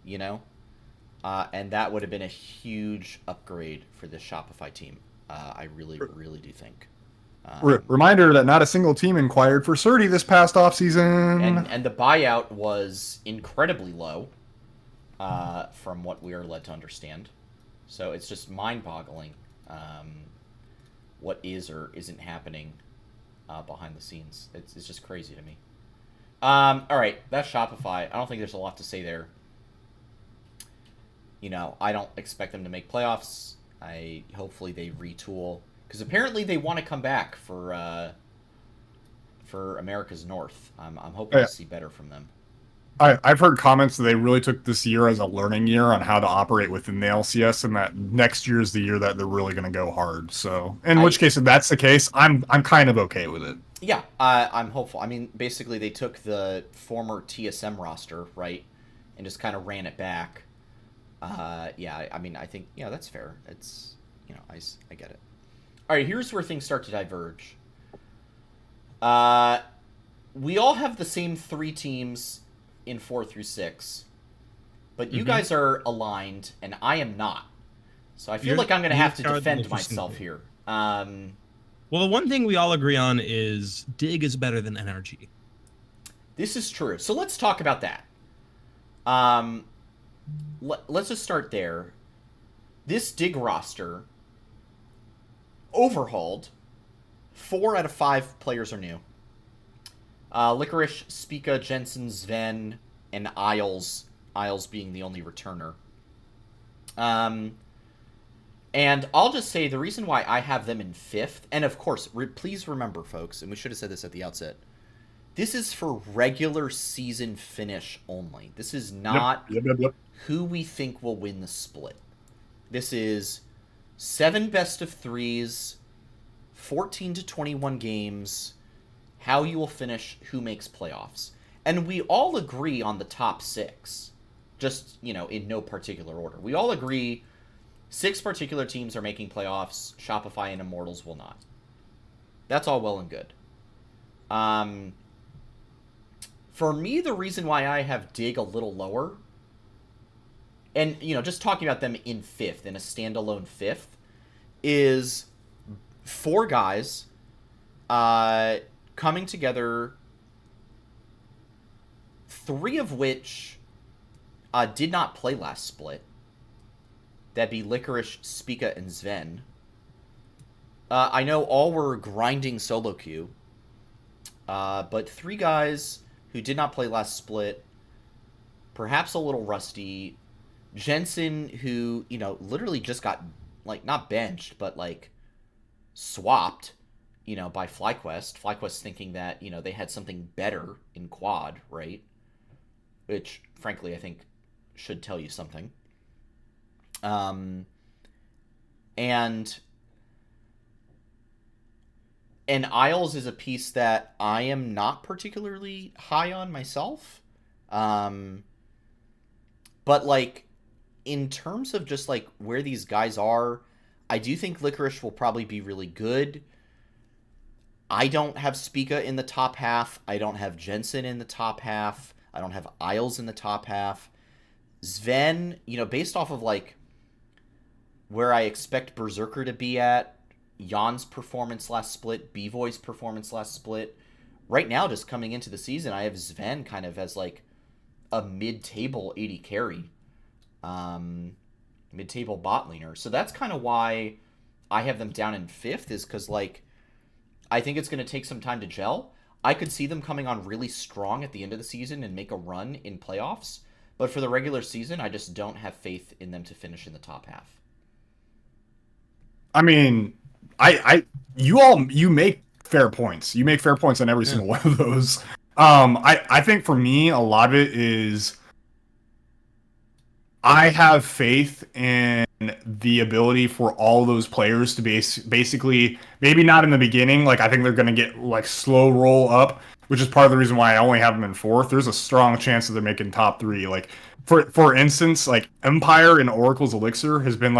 and that would have been a huge upgrade for this Shopify team. I really, really do think. Reminder that not a single team inquired for Surdy this past offseason. And the buyout was incredibly low, from what we are led to understand. So it's just mind-boggling what is or isn't happening behind the scenes. It's just crazy to me. All right, that's Shopify. I don't think there's a lot to say there. I don't expect them to make playoffs. Hopefully they retool. Because apparently they want to come back for America's North. I'm hoping to see better from them. I've heard comments that they really took this year as a learning year on how to operate within the LCS, and that next year is the year that they're really going to go hard. So, in which case, if that's the case, I'm kind of okay with it. Yeah, I'm hopeful. I mean, basically, they took the former TSM roster, right, and just kind of ran it back. Yeah, I mean, I think, that's fair. It's, I get it. All right, here's where things start to diverge. We all have the same 3 teams in 4 through 6, but you guys are aligned, and I am not. So I feel like I'm going to have to defend myself here. Well, the one thing we all agree on is Dig is better than NRG. This is true. So let's talk about that. Let's just start there. This Dig roster overhauled. 4 out of 5 players are new. Licorice, Spica, Jensen, Sven, and Isles. Isles being the only returner. And I'll just say the reason why I have them in 5th, and of course, please remember, folks, and we should have said this at the outset, this is for regular season finish only. This is not who we think will win the split. This is 7 best of 3s, 14 to 21 games, how you will finish, who makes playoffs. And we all agree on the top 6, just, in no particular order. We all agree 6 particular teams are making playoffs, Shopify and Immortals will not. That's all well and good. For me, the reason why I have Dig a little lower, and, just talking about them in 5th, in a standalone 5th, is 4 guys, coming together, 3 of which did not play last split. That'd be Licorice, Spica, and Sven. I know all were grinding solo queue, but 3 guys who did not play last split, perhaps a little rusty. Jensen, who, literally just got, not benched, but, swapped, by FlyQuest. FlyQuest thinking that, they had something better in quad, right? Which, frankly, I think should tell you something. And Isles is a piece that I am not particularly high on myself. But, in terms of just, where these guys are, I do think Licorice will probably be really good. I don't have Spica in the top half. I don't have Jensen in the top half. I don't have Isles in the top half. Sven, based off of, where I expect Berserker to be at, Jan's performance last split, B-Voy's performance last split, right now, just coming into the season, I have Sven kind of as, a mid-table 80 carry. Mid-table bot laner. So that's kind of why I have them down in 5th, is because, I think it's going to take some time to gel. I could see them coming on really strong at the end of the season and make a run in playoffs. But for the regular season, I just don't have faith in them to finish in the top half. I mean, you make fair points. You make fair points on every single one of those. I think for me, a lot of it is I have faith in the ability for all those players to be basically, maybe not in the beginning, I think they're going to get slow roll up, which is part of the reason why I only have them in 4th. There's a strong chance that they're making top 3. For instance, Empire and Oracle's Elixir has been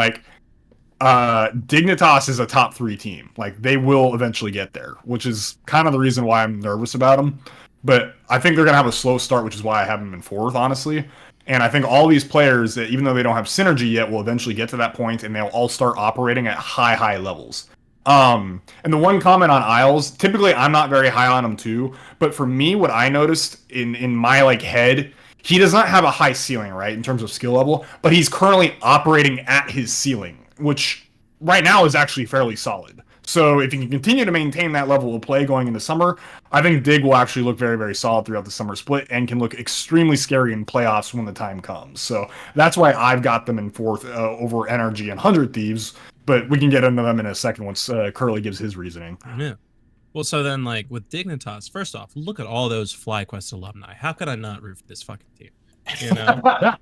Dignitas is a top 3 team. They will eventually get there, which is kind of the reason why I'm nervous about them. But I think they're going to have a slow start, which is why I have them in 4th, honestly. And I think all these players, that even though they don't have synergy yet, will eventually get to that point, and they'll all start operating at high levels. And the one comment on Isles, typically I'm not very high on him too, but for me, what I noticed in my head, he does not have a high ceiling, right, in terms of skill level, but he's currently operating at his ceiling, which right now is actually fairly solid. So if he can continue to maintain that level of play going into summer, I think Dig will actually look very, very solid throughout the summer split and can look extremely scary in playoffs when the time comes. So that's why I've got them in 4th over Energy and 100 Thieves, but we can get into them in a second once Curly gives his reasoning. Yeah. Well, so then, with Dignitas, first off, look at all those FlyQuest alumni. How could I not root for this fucking team? I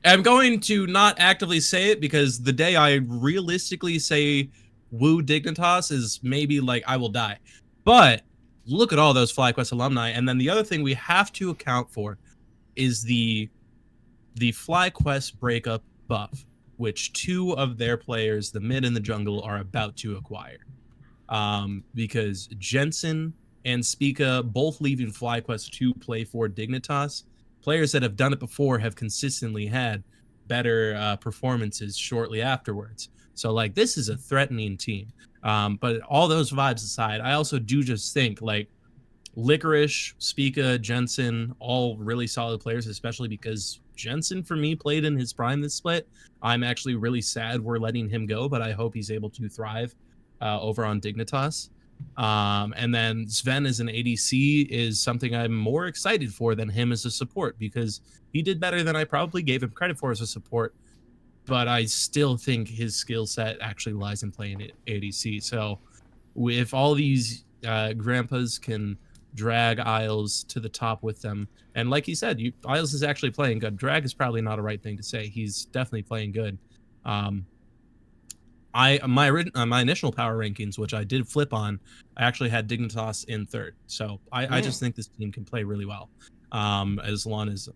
am going to not actively say it, because the day I realistically say woo Dignitas is maybe I will die. But look at all those FlyQuest alumni. And then the other thing we have to account for is the FlyQuest breakup buff, which 2 of their players, the mid and the jungle, are about to acquire. Because Jensen and Spica both leaving FlyQuest to play for Dignitas. Players that have done it before have consistently had better performances shortly afterwards. So this is a threatening team. But all those vibes aside, I also do just think Licorice, Spica, Jensen, all really solid players, especially because Jensen for me played in his prime this split. I'm actually really sad we're letting him go, but I hope he's able to thrive over on Dignitas. And then Sven as an ADC is something I'm more excited for than him as a support, because he did better than I probably gave him credit for as a support, but I still think his skill set actually lies in playing ADC. So if all these grandpas can drag Isles to the top with them, and like he said, Isles is actually playing good. Drag is probably not a right thing to say. He's definitely playing good. My initial power rankings, which I did flip on, I actually had Dignitas in 3rd. So I just think this team can play really well. As long as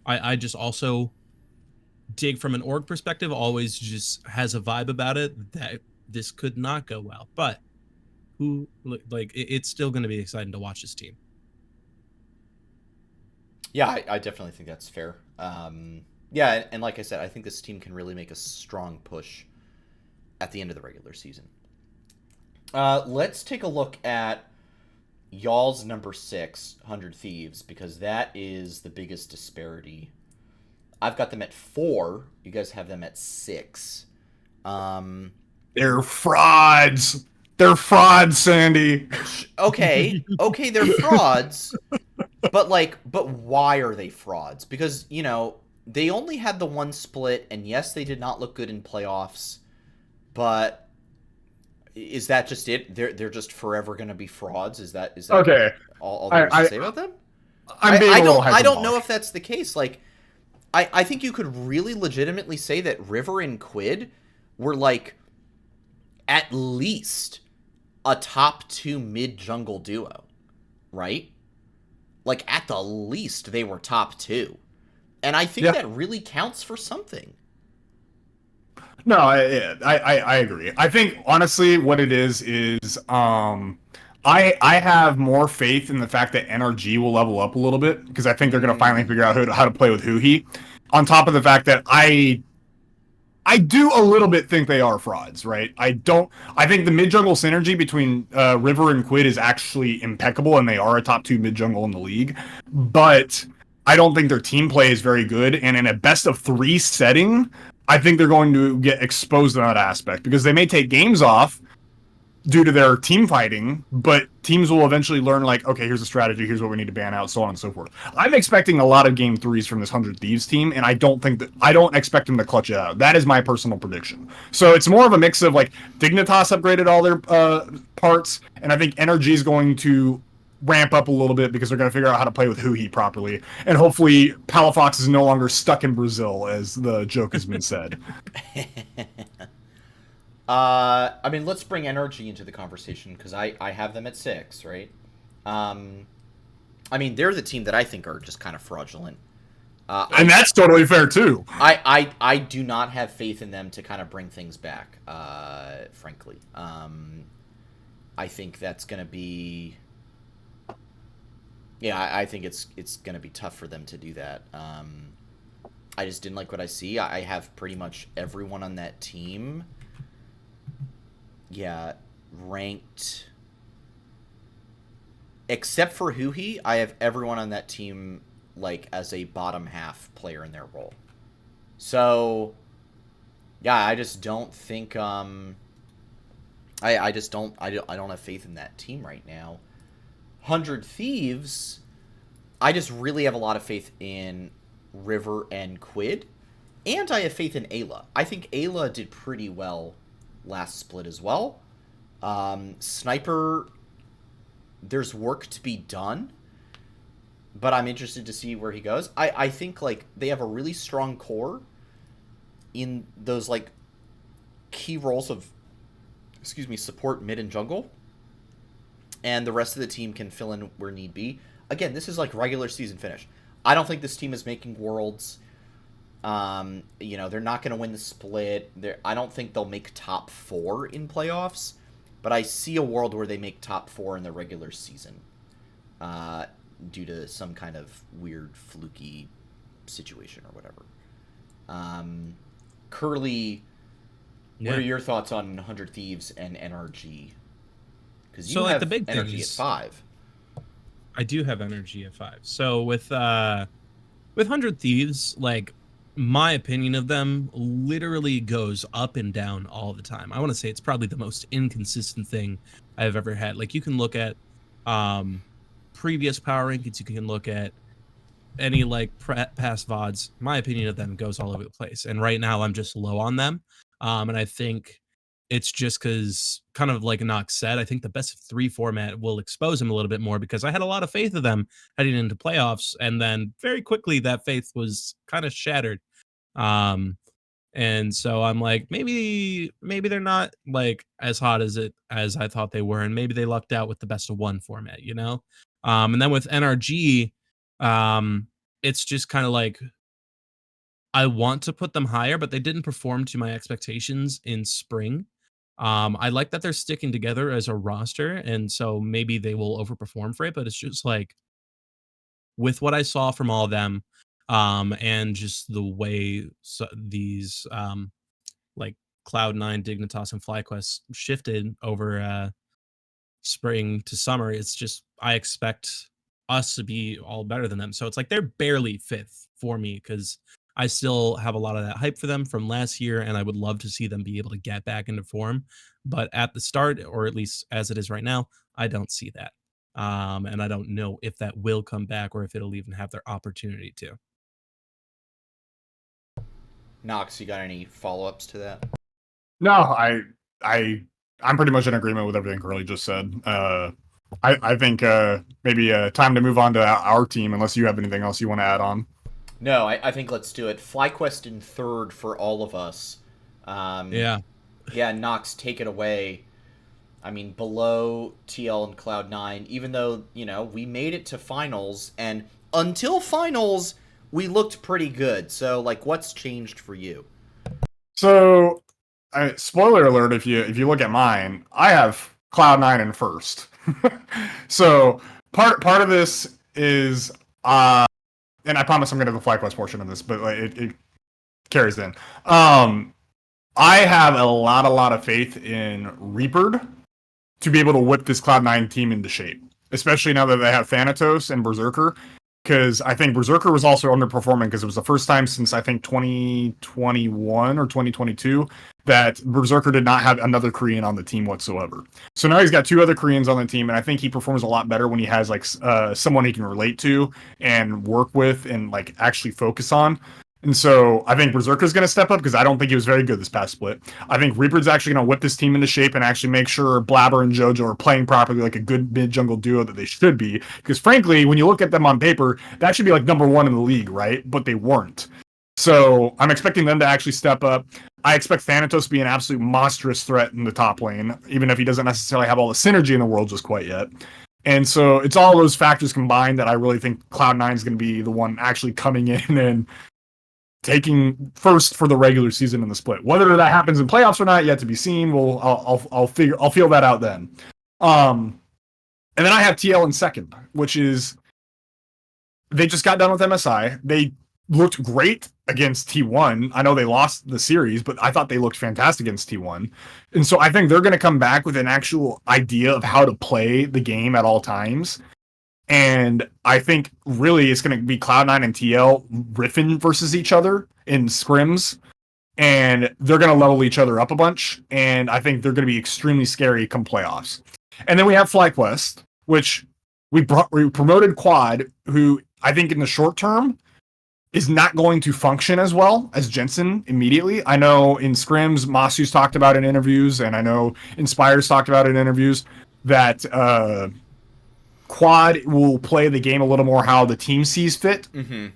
I just also Dig from an org perspective always just has a vibe about it that this could not go well. But it's still going to be exciting to watch this team. Yeah, I definitely think that's fair. Yeah, and like I said, I think this team can really make a strong push at the end of the regular season. Let's take a look at y'all's number 6, 100 Thieves, because that is the biggest disparity. I've got them at 4. You guys have them at 6. They're frauds. They're frauds, Sandy. Okay, they're frauds. But why are they frauds? Because, they only had the one split, and yes, they did not look good in playoffs. But is that just it? They're just forever going to be frauds? Is that okay? All there is to say about them? I don't know if that's the case. I think you could really legitimately say that River and Quid were at least a top 2 mid jungle duo, right? At the least they were top 2. And I think that really counts for something. No, I agree. I think honestly what it is I have more faith in the fact that NRG will level up a little bit because I think they're going to finally figure out how to play with Huhi. On top of the fact that I do a little bit think they are frauds, right? I think the mid-jungle synergy between River and Quid is actually impeccable, and they are a top 2 mid-jungle in the league. But I don't think their team play is very good, and in a best-of-3 setting, I think they're going to get exposed in that aspect, because they may take games off due to their team fighting, but teams will eventually learn, okay, here's a strategy, here's what we need to ban out, so on and so forth. I'm expecting a lot of game 3s from this 100 Thieves team, and I don't expect them to clutch it out. That is my personal prediction. So it's more of a mix of, Dignitas upgraded all their parts, and I think Energy is going to ramp up a little bit because they're going to figure out how to play with Huhi properly. And hopefully Palafox is no longer stuck in Brazil, as the joke has been said. Let's bring Energy into the conversation because I have them at 6, right? They're the team that I think are just kind of fraudulent. And that's totally fair too. I do not have faith in them to kind of bring things back, frankly. I think that's going to be... Yeah, I think it's going to be tough for them to do that. I just didn't like what I see. I have pretty much everyone on that team... ranked, except for Huhi. I have everyone on that team as a bottom half player in their role. So I just don't think I don't have faith in that team right now. 100 Thieves, I just really have a lot of faith in River and Quid, and I have faith in Ayla. I think Ayla did pretty well last split as well. Sniper, there's work to be done, but I'm interested to see where he goes. I think they have a really strong core in those key roles of support, mid, and jungle, and the rest of the team can fill in where need be. Again, this is regular season finish. I don't think this team is making worlds. They're not going to win the split. I don't think they'll make top 4 in playoffs, but I see a world where they make top 4 in the regular season, due to some kind of weird fluky situation or whatever. Curly, what are your thoughts on 100 Thieves and NRG? Because you have the big Energy at 5. I do have Energy at 5. So with 100 Thieves, my opinion of them literally goes up and down all the time. I want to say it's probably the most inconsistent thing I've ever had. You can look at previous power rankings, you can look at any past VODs. My opinion of them goes all over the place. And right now I'm just low on them. And I think it's just because, kind of like Nox said, I think the best of 3 format will expose them a little bit more, because I had a lot of faith of them heading into playoffs, and then very quickly that faith was kind of shattered. And so I'm maybe they're not as hot as I thought they were, and maybe they lucked out with the best of 1 format, and then with NRG, it's just kind of I want to put them higher, but they didn't perform to my expectations in spring. I like that they're sticking together as a roster, and so maybe they will overperform for it, but it's just with what I saw from all of them, and just the way these Cloud9, Dignitas, and FlyQuest shifted over spring to summer, it's just I expect us to be all better than them. So it's like they're barely fifth for me because I still have a lot of that hype for them from last year, and I would love to see them be able to get back into form. But at the start, or at least as it is right now, I don't see that. And I don't know if that will come back or if it'll even have their opportunity to. Knox, you got any follow-ups to that? No, I'm pretty much in agreement with everything Curly just said. I think maybe time to move on to our team, unless you have anything else you want to add on. No, I think let's do it. FlyQuest in third for all of us. Yeah. Yeah, Knox, take it away. I mean, below TL and Cloud9, even though, we made it to finals, and until finals, we looked pretty good. So, what's changed for you? So, spoiler alert, if you look at mine, I have Cloud9 in first. So, part of this is, and I promise I'm going to do the FlyQuest portion of this, but it carries in. I have a lot of faith in Reapered to be able to whip this Cloud9 team into shape, especially now that they have Thanatos and Berserker, because I think Berserker was also underperforming because it was the first time since I think 2021 or 2022 that Berserker did not have another Korean on the team whatsoever. So now he's got 2 other Koreans on the team, and I think he performs a lot better when he has someone he can relate to and work with and actually focus on. And so I think Berserker's going to step up because I don't think he was very good this past split. I think Reaper's actually going to whip this team into shape and actually make sure Blabber and JoJo are playing properly like a good mid-jungle duo that they should be. Because frankly, when you look at them on paper, that should be number 1 in the league, right? But they weren't. So I'm expecting them to actually step up. I expect Thanatos to be an absolute monstrous threat in the top lane, even if he doesn't necessarily have all the synergy in the world just quite yet. And so it's all those factors combined that I really think Cloud9 is going to be the one actually coming in and taking first for the regular season in the split. Whether that happens in playoffs or not, yet to be seen. I'll feel that out then. And then I have TL in second, which is they just got done with MSI. They looked great against T1. I know they lost the series, but I thought they looked fantastic against T1. And so I think they're going to come back with an actual idea of how to play the game at all times. And I think really it's going to be Cloud9 and TL riffing versus each other in scrims. And they're going to level each other up a bunch. And I think they're going to be extremely scary come playoffs. And then we have FlyQuest, which we promoted Quad, who I think in the short term is not going to function as well as Jensen immediately. I know in scrims, Masu's talked about in interviews, and I know Inspire's talked about in interviews that Quad will play the game a little more how the team sees fit. Mm-hmm.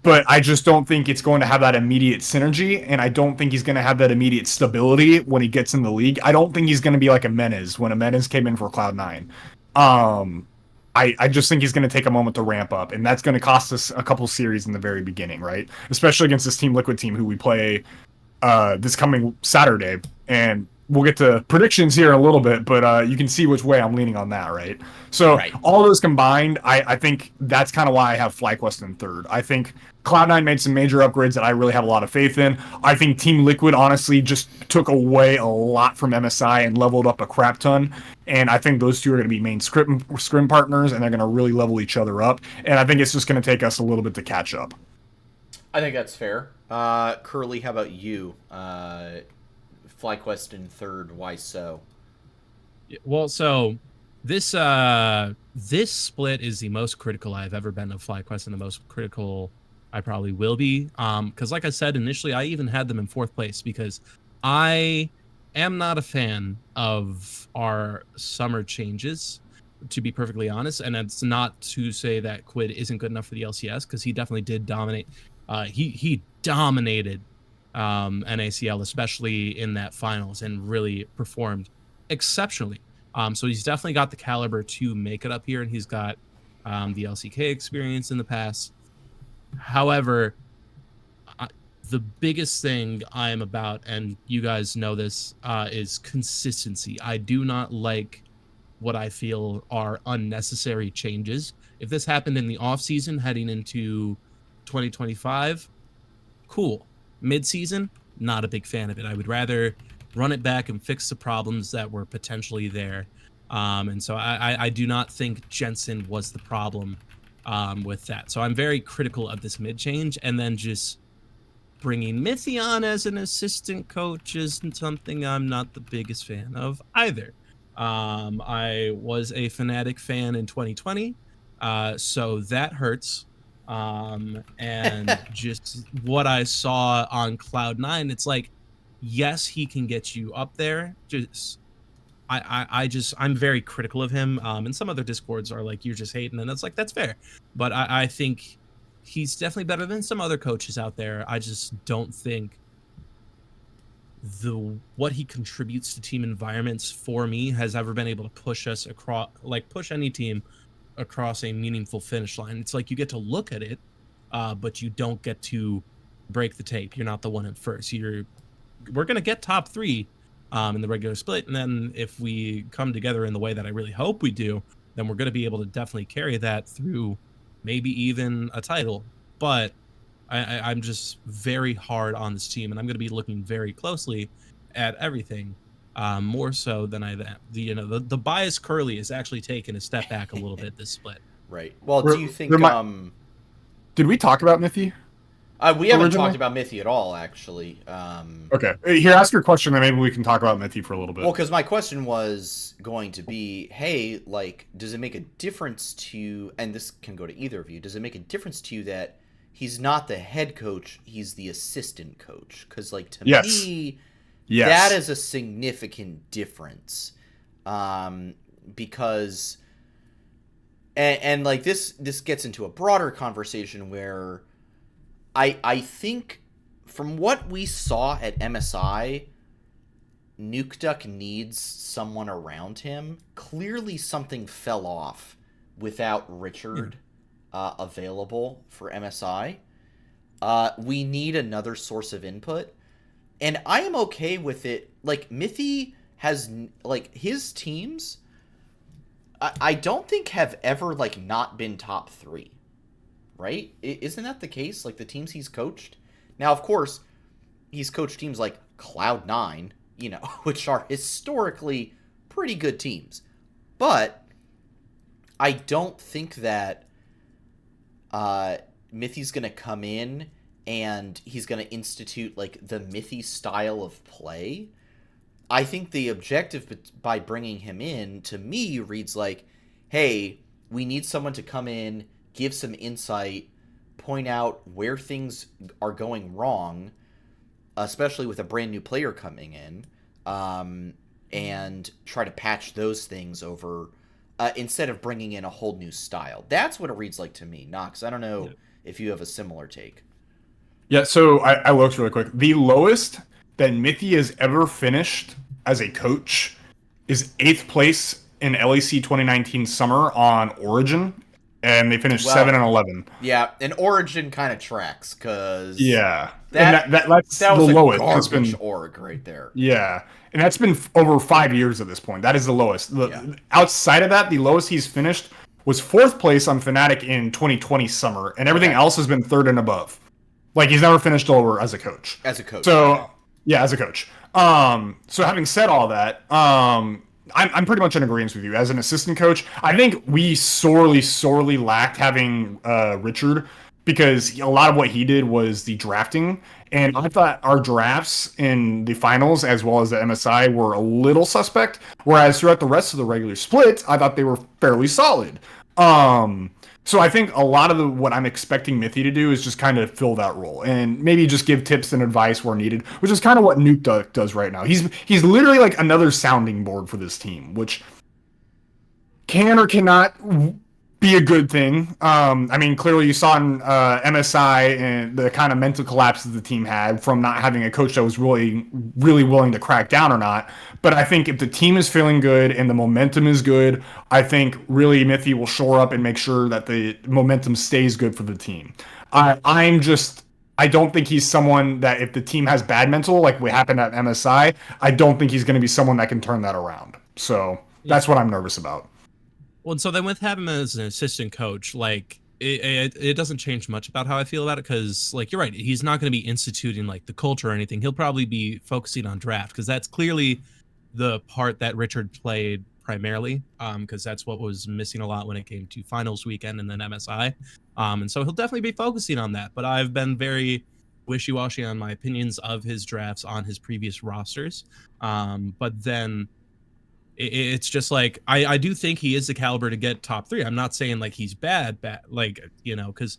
But I just don't think it's going to have that immediate synergy, and I don't think he's going to have that immediate stability when he gets in the league. I don't think he's going to be like a Menez when a Menez came in for Cloud9. I just think he's going to take a moment to ramp up, and that's going to cost us a couple series in the very beginning, right? Especially against this Team Liquid team who we play this coming Saturday. And we'll get to predictions here in a little bit, but you can see which way I'm leaning on that, right? So all those combined, I think that's kind of why I have FlyQuest in third. I think Cloud9 made some major upgrades that I really have a lot of faith in. I think Team Liquid honestly just took away a lot from MSI and leveled up a crap ton. And I think those two are going to be main scrim partners, and they're going to really level each other up. And I think it's just going to take us a little bit to catch up. I think that's fair. Curly, how about you? FlyQuest in third. Why so? Well, so this split is the most critical I've ever been of FlyQuest, and the most critical I probably will be. Because like I said initially, I even had them in fourth place because I am not a fan of our summer changes, to be perfectly honest. And it's not to say that Quid isn't good enough for the LCS, because he definitely did dominate. He dominated NACL, especially in that finals, and really performed exceptionally. So he's definitely got the caliber to make it up here, and he's got the LCK experience in the past. However, the biggest thing I am about, and you guys know this, is consistency. I do not like what I feel are unnecessary changes. If this happened in the off season heading into 2025, cool. Mid-season, not a big fan of it. I would rather run it back and fix the problems that were potentially there. And so I do not think Jensen was the problem with that. So I'm very critical of this mid change, and then just bringing Mithy on as an assistant coach isn't something I'm not the biggest fan of either. I was a Fnatic fan in 2020, so that hurts. And just what I saw on Cloud9, it's like, yes, he can get you up there. Just I'm very critical of him. And some other discords are like, you're just hating, and it's like, that's fair. But I think he's definitely better than some other coaches out there. I just don't think what he contributes to team environments for me has ever been able to push us across, like push any team across a meaningful finish line. It's like you get to look at it, but you don't get to break the tape. You're not the one at first. We're gonna get top 3 in the regular split, and then if we come together in the way that I really hope we do, then we're gonna be able to definitely carry that through maybe even a title. But I'm just very hard on this team, and I'm going to be looking very closely at everything, more so than the bias Curly is actually taking a step back a little bit this split. Right. Well, do you think did we talk about Mithy? We haven't talked about Mithy at all, actually. Okay. Here, ask your question, and maybe we can talk about Mithy for a little bit. Well, because my question was going to be, hey, like, does it make a difference to, and this can go to either of you, does it make a difference to you that he's not the head coach, he's the assistant coach? Because, like, to me, that is a significant difference. Because, and like, this gets into a broader conversation where I think from what we saw at MSI, Nukeduck needs someone around him. Clearly something fell off without Richard available for MSI. We need another source of input. And I am okay with it. Like, Mithy has, like, his teams, I don't think have ever, like, not been top 3. Right? Isn't that the case? Like, the teams he's coached? Now, of course, he's coached teams like Cloud9, you know, which are historically pretty good teams. But I don't think that Mithy's going to come in and he's going to institute, like, the Mithy style of play. I think the objective by bringing him in, to me, reads like, hey, we need someone to come in, give some insight, point out where things are going wrong, especially with a brand new player coming in, and try to patch those things over, instead of bringing in a whole new style. That's what it reads like to me. Knox, I don't know if you have a similar take. Yeah, so I looked really quick. The lowest that Mithy has ever finished as a coach is 8th place in LEC 2019 Summer on Origin. And they finished 7-11. Yeah, and Origin kind of tracks, because that's that was the lowest. Garbage org right there. Yeah, and that's been over 5 years at this point. That is the lowest. Outside of that, the lowest he's finished was 4th place on Fnatic in 2020 Summer, and everything else has been 3rd and above. Like, he's never finished lower as a coach. So, as a coach. So having said all that, I'm pretty much in agreement with you. As an assistant coach, I think we sorely lacked having Richard, because a lot of what he did was the drafting. And I thought our drafts in the finals, as well as the MSI, were a little suspect. Whereas throughout the rest of the regular split, I thought they were fairly solid. So I think a lot of what I'm expecting Mithy to do is just kind of fill that role and maybe just give tips and advice where needed, which is kind of what Nuke does right now. He's literally like another sounding board for this team, which can or cannot be a good thing. I mean, clearly you saw in MSI and the kind of mental collapse that the team had from not having a coach that was really willing to crack down or not. But I think if the team is feeling good and the momentum is good, I think really Mithy will shore up and make sure that the momentum stays good for the team. I don't think he's someone that, if the team has bad mental, like what happened at MSI, I don't think he's going to be someone that can turn that around. So that's what I'm nervous about. Well, and so then with having him as an assistant coach, like, it doesn't change much about how I feel about it, because, like, you're right, he's not going to be instituting, like, the culture or anything. He'll probably be focusing on draft, because that's clearly the part that Richard played primarily, because that's what was missing a lot when it came to finals weekend and then MSI. And so he'll definitely be focusing on that. But I've been very wishy-washy on my opinions of his drafts on his previous rosters. But then it's just like I do think he is the caliber to get top 3. I'm not saying like he's bad, like, you know, because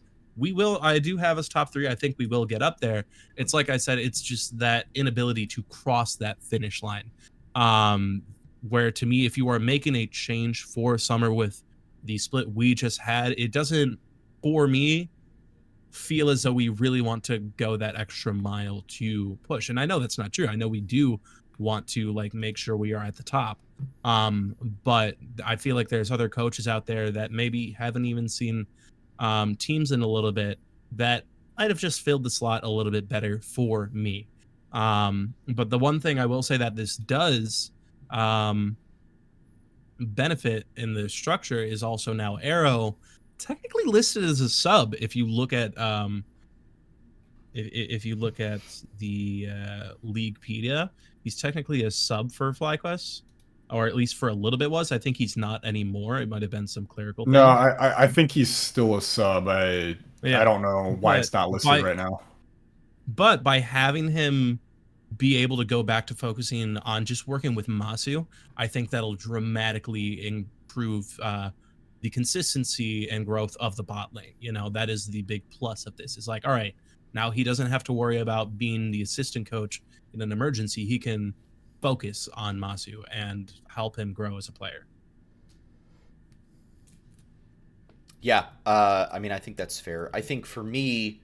I do have us top 3. I think we will get up there. It's like I said, it's just that inability to cross that finish line. Where to me, if you are making a change for summer with the split we just had, it doesn't, for me, feel as though we really want to go that extra mile to push. And I know that's not true. I know we do want to like make sure we are at the top. But I feel like there's other coaches out there that maybe haven't even seen teams in a little bit that might have just filled the slot a little bit better for me. But the one thing I will say that this does benefit in the structure is also now Arrow technically listed as a sub. If you look at if you look at the Leaguepedia, he's technically a sub for FlyQuest, or at least for a little bit was. I think he's not anymore. It might have been some clerical thing. No, I think he's still a sub. I don't know why it's not listed right now. But by having him be able to go back to focusing on just working with Masu, I think that'll dramatically improve the consistency and growth of the bot lane. You know, that is the big plus of this. It's like, all right, now he doesn't have to worry about being the assistant coach in an emergency. He can focus on Masu and help him grow as a player. Yeah, I mean, I think that's fair. I think for me,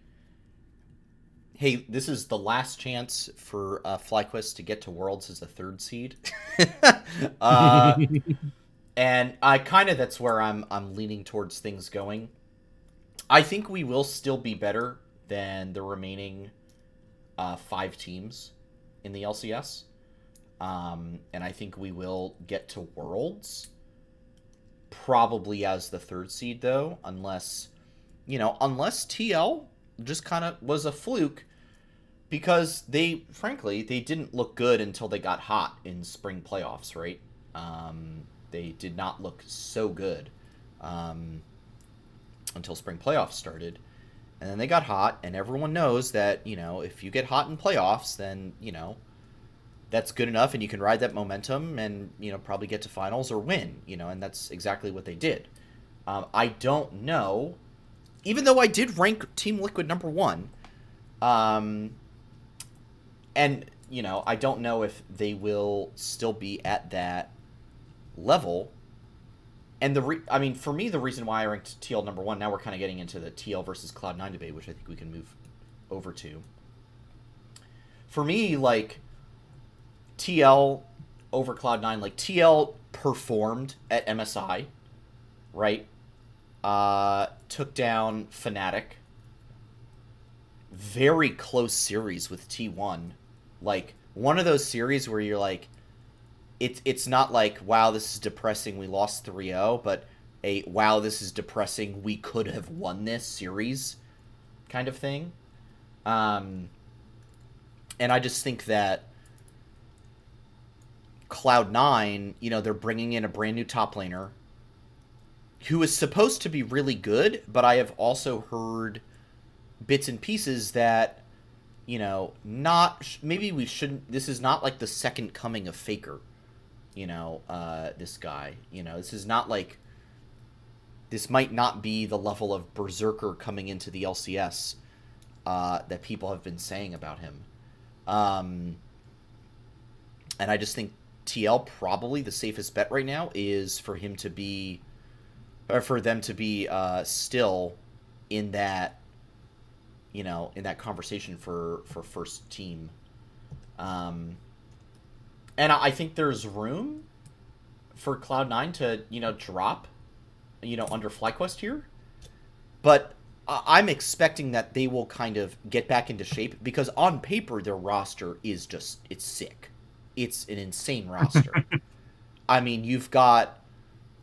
hey, this is the last chance for FlyQuest to get to Worlds as a 3rd seed. And I kind of, that's where I'm leaning towards things going. I think we will still be better than the remaining 5 teams in the LCS. And I think we will get to Worlds probably as the 3rd seed, though, unless TL just kind of was a fluke, because frankly, they didn't look good until they got hot in spring playoffs, right? They did not look so good until spring playoffs started. And then they got hot, and everyone knows that, if you get hot in playoffs, then, that's good enough, and you can ride that momentum and, probably get to finals or win, and that's exactly what they did. I don't know, even though I did rank Team Liquid number 1, and, I don't know if they will still be at that level. And for me, the reason why I ranked TL number 1, now we're kind of getting into the TL versus Cloud9 debate, which I think we can move over to. For me, like, TL over Cloud9, like, TL performed at MSI, right? Took down Fnatic. Very close series with T1. Like, one of those series where you're like, it's not like, wow, this is depressing, we lost 3-0, but wow, this is depressing, we could have won this series kind of thing. And I just think that Cloud9, they're bringing in a brand new top laner who is supposed to be really good, but I have also heard bits and pieces that, maybe we shouldn't, this is not like the second coming of Faker. This guy, this is not like, this might not be the level of berserker coming into the LCS that people have been saying about him. And I just think TL probably the safest bet right now is for him to be, or for them to be still in that, in that conversation for first team. And I think there's room for Cloud9 to, drop, under FlyQuest here. But I'm expecting that they will kind of get back into shape, because on paper, their roster is just, it's sick. It's an insane roster. I mean, you've got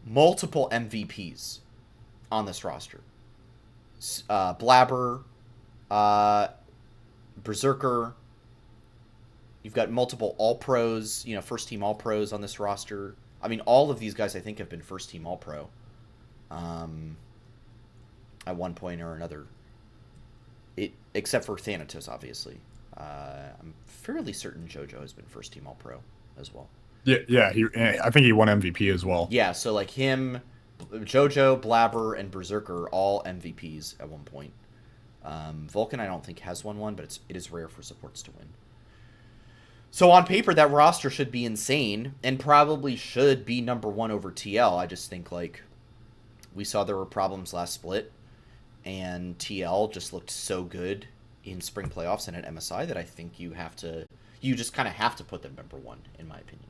multiple MVPs on this roster. Blabber, Berserker. You've got multiple All-Pros, first-team All-Pros on this roster. I mean, all of these guys I think have been first team All-Pro at one point or another. Except for Thanatos, obviously. I'm fairly certain JoJo has been first team All-Pro as well. Yeah. I think he won MVP as well. Yeah, so like him, JoJo, Blabber, and Berserker all MVPs at one point. Vulcan I don't think has won one, but it is rare for supports to win. So on paper, that roster should be insane and probably should be number one over TL. I just think like we saw there were problems last split, and TL just looked so good in spring playoffs and at MSI that I think you just kind of have to put them number one, in my opinion.